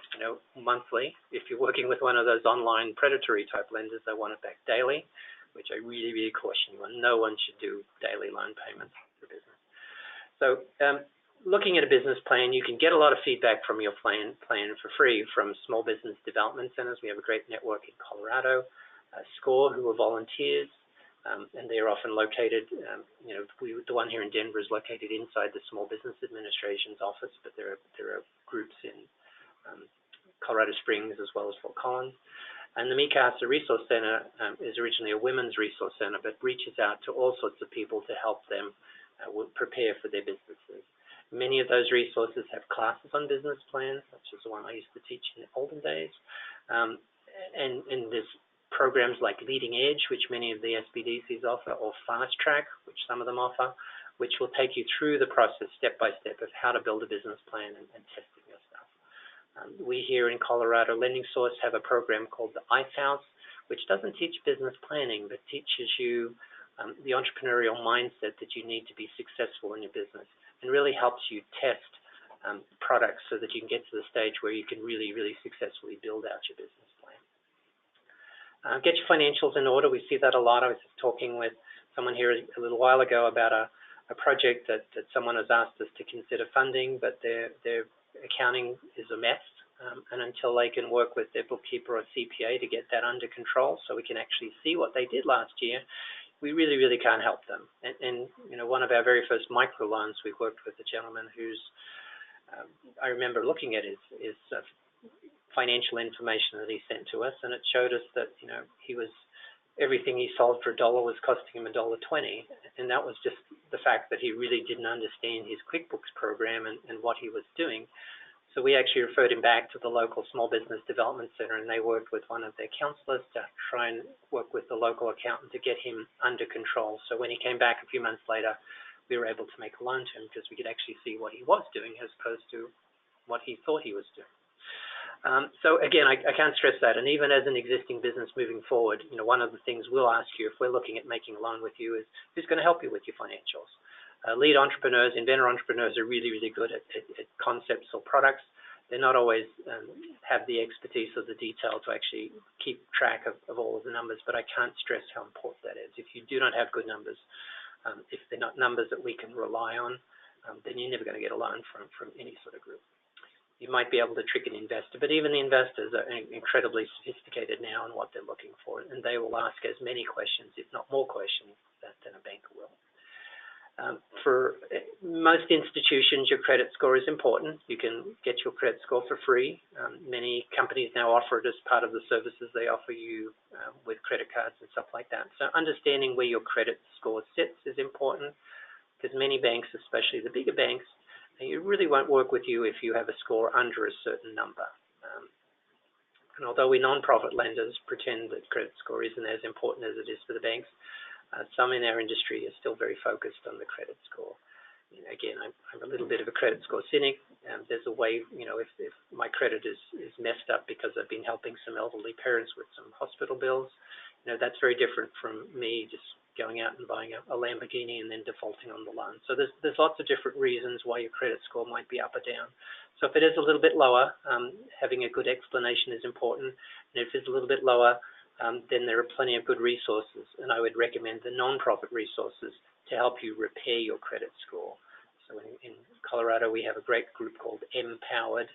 monthly. If you're working with one of those online predatory type lenders, they want it back daily, which I really, really caution you on. No one should do daily loan payments for business. So looking at a business plan, you can get a lot of feedback from your plan for free from small business development centers. We have a great network in Colorado, SCORE, who are volunteers, and they're often located, the one here in Denver is located inside the Small Business Administration's office, but there are groups in Colorado Springs as well as Fort Collins. And the MiCasa Resource Center is originally a women's resource center, but reaches out to all sorts of people to help them prepare for their businesses. Many of those resources have classes on business plans, such as the one I used to teach in the olden days. And there's programs like Leading Edge, which many of the SBDCs offer, or Fast Track, which some of them offer, which will take you through the process step by step of how to build a business plan and testing your stuff. We here in Colorado Lending Source have a program called the Ice House, which doesn't teach business planning, but teaches you the entrepreneurial mindset that you need to be successful in your business, and really helps you test products so that you can get to the stage where you can really, really successfully build out your business plan. Get your financials in order. We see that a lot. I was just talking with someone here a little while ago about a project that someone has asked us to consider funding, but their accounting is a mess. And until they can work with their bookkeeper or CPA to get that under control so we can actually see what they did last year, we really, really can't help them. And one of our very first micro loans, we worked with a gentleman who's, I remember looking at his financial information that he sent to us, and it showed us that, he was, everything he sold for $1 was costing him $1.20. And that was just the fact that he really didn't understand his QuickBooks program and what he was doing. So we actually referred him back to the local Small Business Development Center, and they worked with one of their counselors to try and work with the local accountant to get him under control. So when he came back a few months later, we were able to make a loan to him because we could actually see what he was doing as opposed to what he thought he was doing. So again, I can't stress that. And even as an existing business moving forward, one of the things we'll ask you if we're looking at making a loan with you is who's going to help you with your financials. Lead entrepreneurs, inventor entrepreneurs are really, really good at concepts or products. They're not always have the expertise or the detail to actually keep track of all of the numbers, but I can't stress how important that is. If you do not have good numbers, if they're not numbers that we can rely on, then you're never going to get a loan from any sort of group. You might be able to trick an investor, but even the investors are incredibly sophisticated now in what they're looking for, and they will ask as many questions, if not more questions, than a banker will. For most institutions, your credit score is important. You can get your credit score for free. Many companies now offer it as part of the services they offer you with credit cards and stuff like that. So understanding where your credit score sits is important, because many banks, especially the bigger banks, it really won't work with you if you have a score under a certain number. And although we non-profit lenders pretend that credit score isn't as important as it is for the banks, some in our industry are still very focused on the credit score. Again, I'm a little bit of a credit score cynic. There's a way, if my credit is messed up because I've been helping some elderly parents with some hospital bills, that's very different from me just going out and buying a Lamborghini and then defaulting on the loan. So there's lots of different reasons why your credit score might be up or down. So if it is a little bit lower, having a good explanation is important. And if it's a little bit lower, then there are plenty of good resources, and I would recommend the non-profit resources to help you repair your credit score. So in Colorado, we have a great group called Empowered,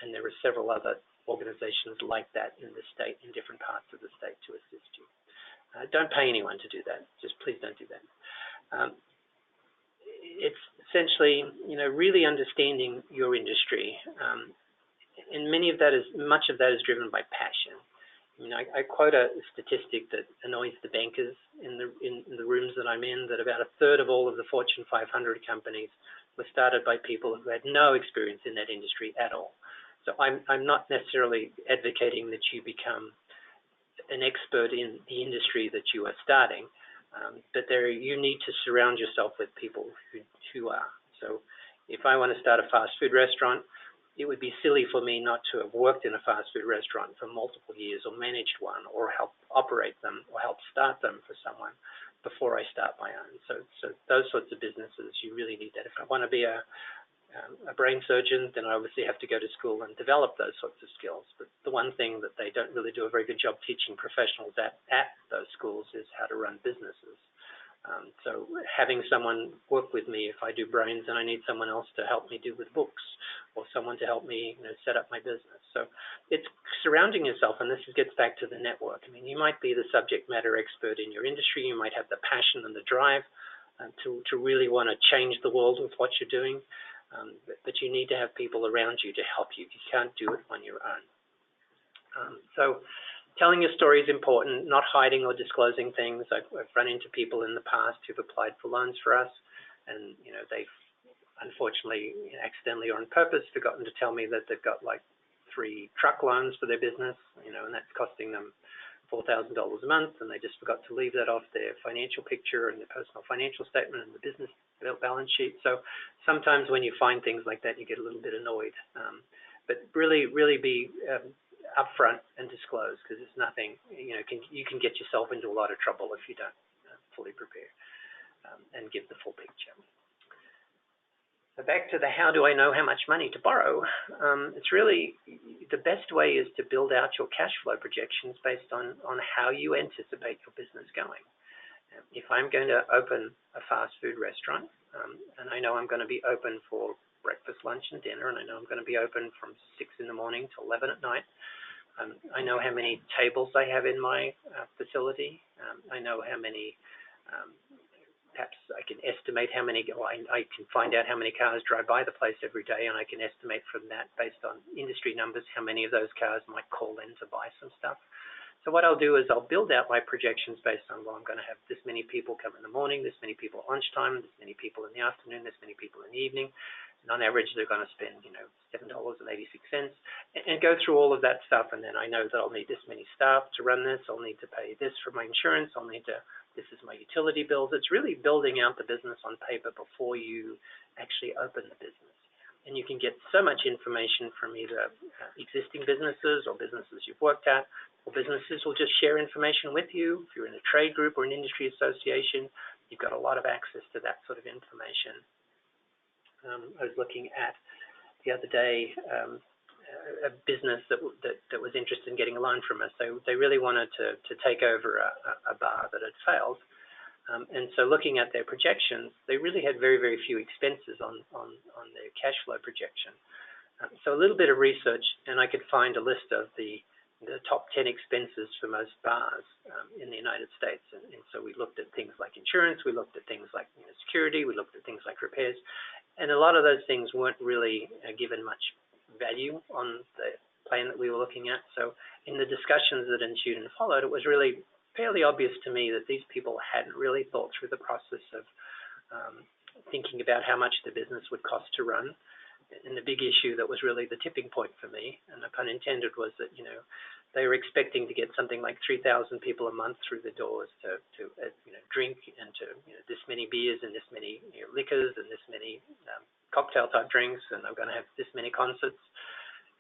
and there are several other organizations like that in the state, in different parts of the state, to assist you. Don't pay anyone to do that. Just please don't do that. It's essentially, really understanding your industry, and much of that is driven by passion. I quote a statistic that annoys the bankers in the rooms that I'm in, that about a third of all of the Fortune 500 companies were started by people who had no experience in that industry at all. So I'm not necessarily advocating that you become an expert in the industry that you are starting, but you need to surround yourself with people who are. So if I want to start a fast food restaurant, it would be silly for me not to have worked in a fast food restaurant for multiple years, or managed one, or helped operate them, or helped start them for someone before I start my own. So those sorts of businesses, you really need that. If I want to be a a brain surgeon, then I obviously have to go to school and develop those sorts of skills. But the one thing that they don't really do a very good job teaching professionals at those schools is how to run businesses. So having someone work with me if I do brains and I need someone else to help me do with books, or someone to help me set up my business. So it's surrounding yourself, and this gets back to the network. I mean, you might be the subject matter expert in your industry, you might have the passion and the drive to really want to change the world with what you're doing, but you need to have people around you to help you. You can't do it on your own. So telling your story is important, not hiding or disclosing things. I've run into people in the past who've applied for loans for us, and they've unfortunately, accidentally or on purpose, forgotten to tell me that they've got like 3 truck loans for their business, and that's costing them $4,000 a month, and they just forgot to leave that off their financial picture and their personal financial statement and the business balance sheet. So sometimes when you find things like that, you get a little bit annoyed. But really be upfront and disclose, because it's nothing, you can get yourself into a lot of trouble if you don't fully prepare and give the full picture. So back to the how do I know how much money to borrow? It's really, the best way is to build out your cash flow projections based on how you anticipate your business going. If I'm going to open a fast food restaurant, and I know I'm going to be open for breakfast, lunch, and dinner, and I know I'm going to be open from 6 in the morning to 11 at night. I know how many tables I have in my facility. I know how many, perhaps I can estimate how many, I can find out how many cars drive by the place every day, and I can estimate from that, based on industry numbers, how many of those cars might call in to buy some stuff. So what I'll do is I'll build out my projections based on, well, I'm going to have this many people come in the morning, this many people at lunchtime, this many people in the afternoon, this many people in the evening. And on average, they're going to spend, $7.86, and go through all of that stuff. And then I know that I'll need this many staff to run this. I'll need to pay this for my insurance. I'll need to, this is my utility bills. It's really building out the business on paper before you actually open the business. And you can get so much information from either existing businesses or businesses you've worked at, or businesses will just share information with you. If you're in a trade group or an industry association, you've got a lot of access to that sort of information. I was looking at the other day a business that was interested in getting a loan from us. They really wanted to take over a bar that had failed. And so looking at their projections, they really had very, very few expenses on their cash flow projection. So a little bit of research, and I could find a list of the top 10 expenses for most bars in the United States. And so we looked at things like insurance, we looked at things like security, we looked at things like repairs, and a lot of those things weren't really given much value on the plan that we were looking at. So in the discussions that ensued and followed, it was really fairly obvious to me that these people hadn't really thought through the process of thinking about how much the business would cost to run. And the big issue that was really the tipping point for me, and the pun intended, was that they were expecting to get something like 3,000 people a month through the doors to drink, and to this many beers and this many liquors and this many cocktail type drinks, and I'm going to have this many concerts.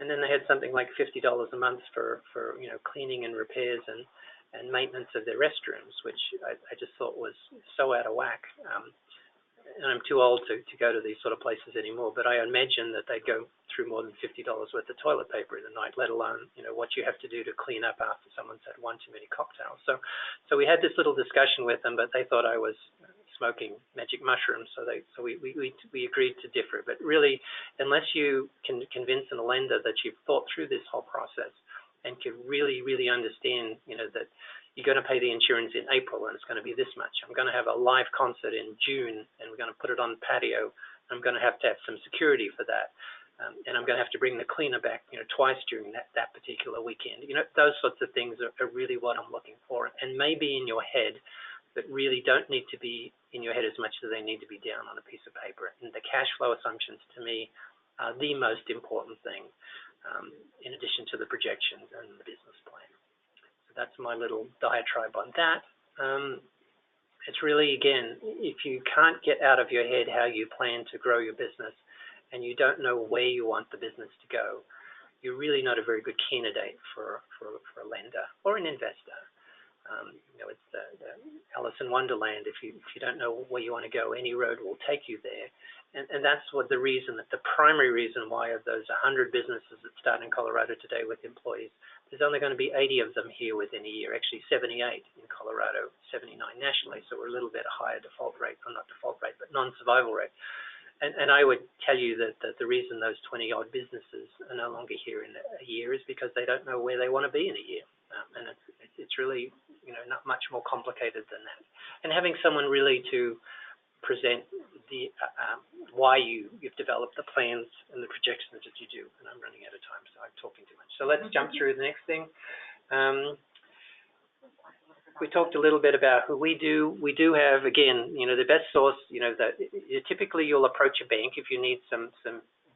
And then they had something like $50 a month for cleaning and repairs and maintenance of their restrooms, which I just thought was so out of whack. And I'm too old to go to these sort of places anymore, but I imagine that they go through more than $50 worth of toilet paper in a night, let alone, what you have to do to clean up after someone's had one too many cocktails. So we had this little discussion with them, but they thought I was smoking magic mushrooms, so we agreed to differ. But really, unless you can convince a lender that you've thought through this whole process and can really, really understand, that you're going to pay the insurance in April and it's going to be this much. I'm going to have a live concert in June and we're going to put it on the patio. I'm going to have some security for that. And I'm going to have to bring the cleaner back, twice during that particular weekend. Those sorts of things are really what I'm looking for, and maybe in your head, but really don't need to be in your head as much as they need to be down on a piece of paper. And the cash flow assumptions, to me, are the most important thing, in addition to the projections and the business plan. That's my little diatribe on that. It's really, again, if you can't get out of your head how you plan to grow your business and you don't know where you want the business to go, you're really not a very good candidate for a lender or an investor. It's the Alice in Wonderland. If you don't know where you want to go, any road will take you there. And that's what the primary reason why of those 100 businesses that start in Colorado today with employees, there's only going to be 80 of them here within a year, actually 78 in Colorado, 79 nationally, so we're a little bit higher default rate, or not default rate, but non-survival rate. And I would tell you that the reason those 20-odd businesses are no longer here in a year is because they don't know where they want to be in a year. And it's really, not much more complicated than that. And having someone really to present the why you've developed the plans and the projections that you do. And I'm running out of time, so I'm talking too much. So let's jump through the next thing. We talked a little bit about who we do. We do have, again, the best source, that typically you'll approach a bank if you need some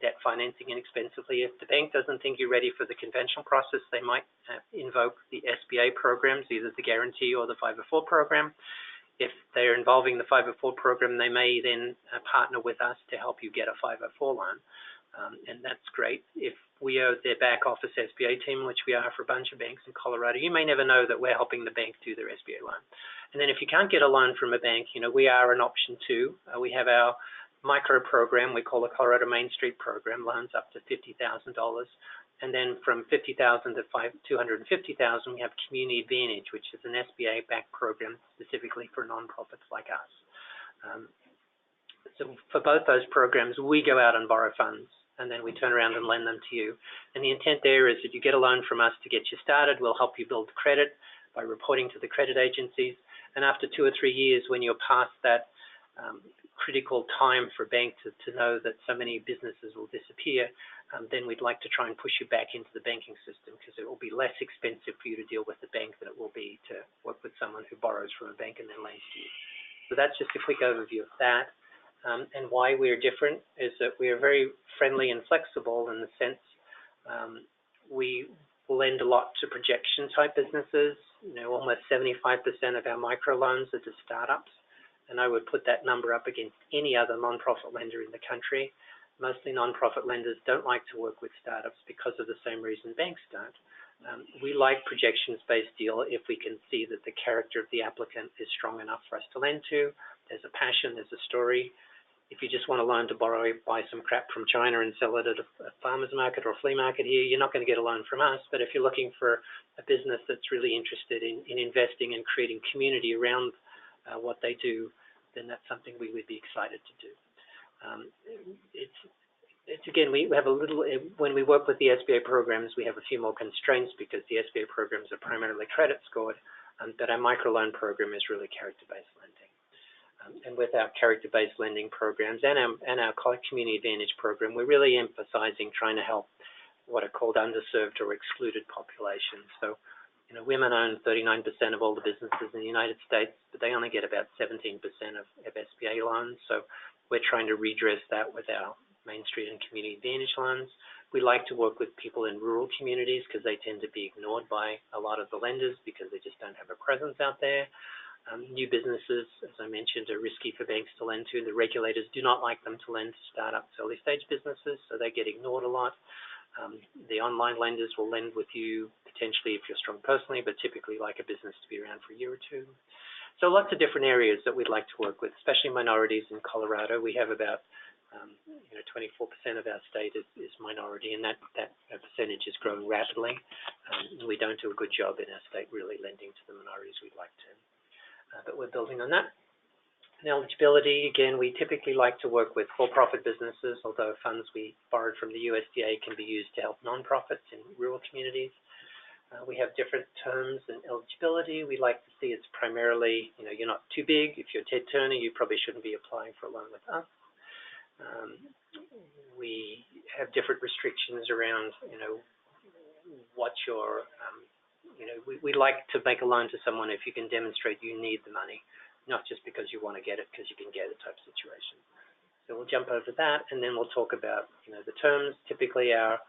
debt financing inexpensively. If the bank doesn't think you're ready for the conventional process, they might invoke the SBA programs, either the guarantee or the 504 program. If they're involving the 504 program, they may then partner with us to help you get a 504 loan. And that's great. If we are their back office SBA team, which we are for a bunch of banks in Colorado, you may never know that we're helping the bank do their SBA loan. And then if you can't get a loan from a bank, we are an option too. We have our micro program we call the Colorado Main Street program, loans up to $50,000. And then from $50,000 to $250,000, we have Community Advantage, which is an SBA-backed program specifically for nonprofits like us. So for both those programs, we go out and borrow funds, and then we turn around and lend them to you. And the intent there is that you get a loan from us to get you started. We'll help you build credit by reporting to the credit agencies. And after 2 or 3 years, when you're past that critical time for a bank to know that so many businesses will disappear, then we'd like to try and push you back into the banking system, because it will be less expensive for you to deal with the bank than it will be to work with someone who borrows from a bank and then lends to you. So that's just a quick overview of that. And why we're different is that we are very friendly and flexible in the sense we lend a lot to projection type businesses. Almost 75% of our microloans are to startups. And I would put that number up against any other nonprofit lender in the country. Mostly nonprofit lenders don't like to work with startups because of the same reason banks don't. We like projections-based deal if we can see that the character of the applicant is strong enough for us to lend to. There's a passion, there's a story. If you just want a loan to buy some crap from China and sell it at a farmer's market or a flea market here, you're not going to get a loan from us. But if you're looking for a business that's really interested in investing and creating community around what they do, then that's something we would be excited to do. It's again, we have a little, when we work with the SBA programs, we have a few more constraints because the SBA programs are primarily credit scored, but our microloan program is really character-based lending. And with our character-based lending programs and our Community Advantage program, we're really emphasizing trying to help what are called underserved or excluded populations. So, women own 39% of all the businesses in the United States, but they only get about 17% of SBA loans. So we're trying to redress that with our Main Street and Community Advantage loans. We like to work with people in rural communities because they tend to be ignored by a lot of the lenders because they just don't have a presence out there. New businesses, as I mentioned, are risky for banks to lend to. The regulators do not like them to lend to startups, early stage businesses, so they get ignored a lot. The online lenders will lend with you potentially if you're strong personally, but typically like a business to be around for a year or two. So lots of different areas that we'd like to work with, especially minorities in Colorado. We have about 24% of our state is minority, and that percentage is growing rapidly. We don't do a good job in our state really lending to the minorities we'd like to, but we're building on that. And eligibility, again, we typically like to work with for-profit businesses, although funds we borrowed from the USDA can be used to help nonprofits in rural communities. We have different terms and eligibility. We like to see it's primarily, you're not too big. If you're Ted Turner, you probably shouldn't be applying for a loan with us. We have different restrictions around, what your, we like to make a loan to someone if you can demonstrate you need the money, not just because you want to get it because you can get it type situation. So we'll jump over that, and then we'll talk about, the terms. Typically, our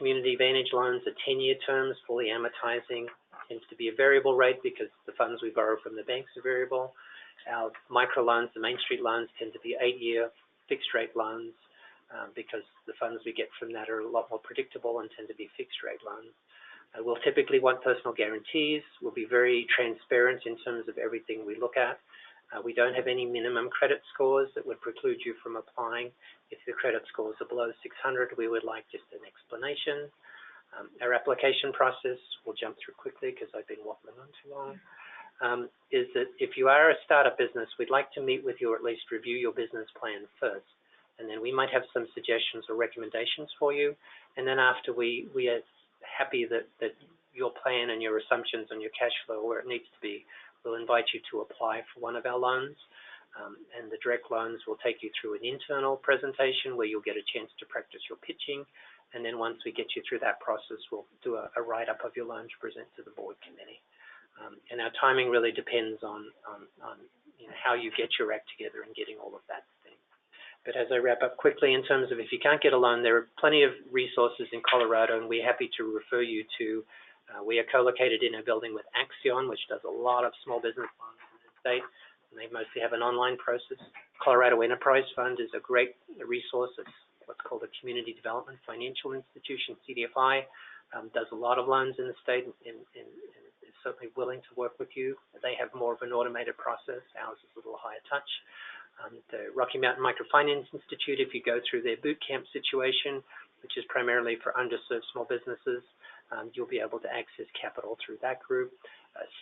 Community Advantage loans are 10-year terms, fully amortizing. Tends to be a variable rate because the funds we borrow from the banks are variable. Our microloans, the Main Street loans, tend to be 8-year fixed-rate loans because the funds we get from that are a lot more predictable and tend to be fixed-rate loans. We'll typically want personal guarantees. We'll be very transparent in terms of everything we look at. We don't have any minimum credit scores that would preclude you from applying. If the credit scores are below 600, we would like just an explanation. Our application process, we'll jump through quickly because I've been waffling on too long, is that if you are a startup business, we'd like to meet with you or at least review your business plan first. And then we might have some suggestions or recommendations for you. And then after we are happy that your plan and your assumptions on your cash flow where it needs to be, we'll invite you to apply for one of our loans. And the direct loans will take you through an internal presentation where you'll get a chance to practice your pitching. And then once we get you through that process, we'll do a write-up of your loan to present to the board committee. And our timing really depends on how you get your act together and getting all of that thing. But as I wrap up quickly, in terms of if you can't get a loan, there are plenty of resources in Colorado, and we're happy to refer you to. We are co-located in a building with Axion, which does a lot of small business loans in the state, and they mostly have an online process. Colorado Enterprise Fund is a great resource. It's what's called a Community Development Financial Institution, CDFI, does a lot of loans in the state and is certainly willing to work with you. They have more of an automated process. Ours is a little higher touch. The Rocky Mountain Microfinance Institute, if you go through their boot camp situation, which is primarily for underserved small businesses, you'll be able to access capital through that group.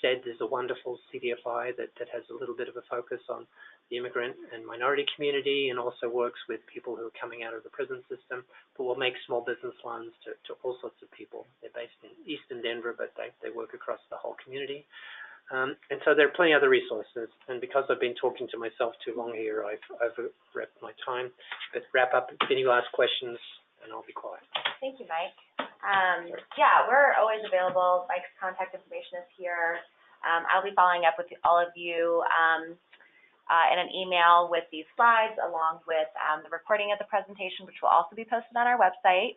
SED is a wonderful CDFI that has a little bit of a focus on the immigrant and minority community and also works with people who are coming out of the prison system, but will make small business loans to all sorts of people. They're based in Eastern Denver, but they work across the whole community. And so there are plenty of other resources. And because I've been talking to myself too long here, I've overwrapped my time. But wrap up, if any last questions, and I'll be quiet. Thank you, Mike. Yeah, we're always available. Mike's contact information is here. I'll be following up with all of you in an email with these slides along with the recording of the presentation, which will also be posted on our website.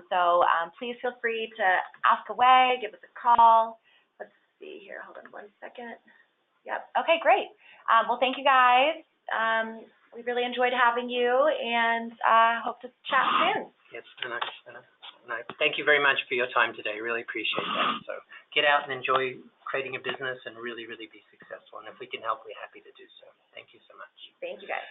So please feel free to ask away, give us a call. Let's see here. Hold on 1 second. Yep. Okay, great. Well, thank you, guys. We really enjoyed having you and hope to chat soon. Yes, and I thank you very much for your time today. Really appreciate that. So get out and enjoy creating a business and really, really be successful. And if we can help, we're happy to do so. Thank you so much. Thank you, guys.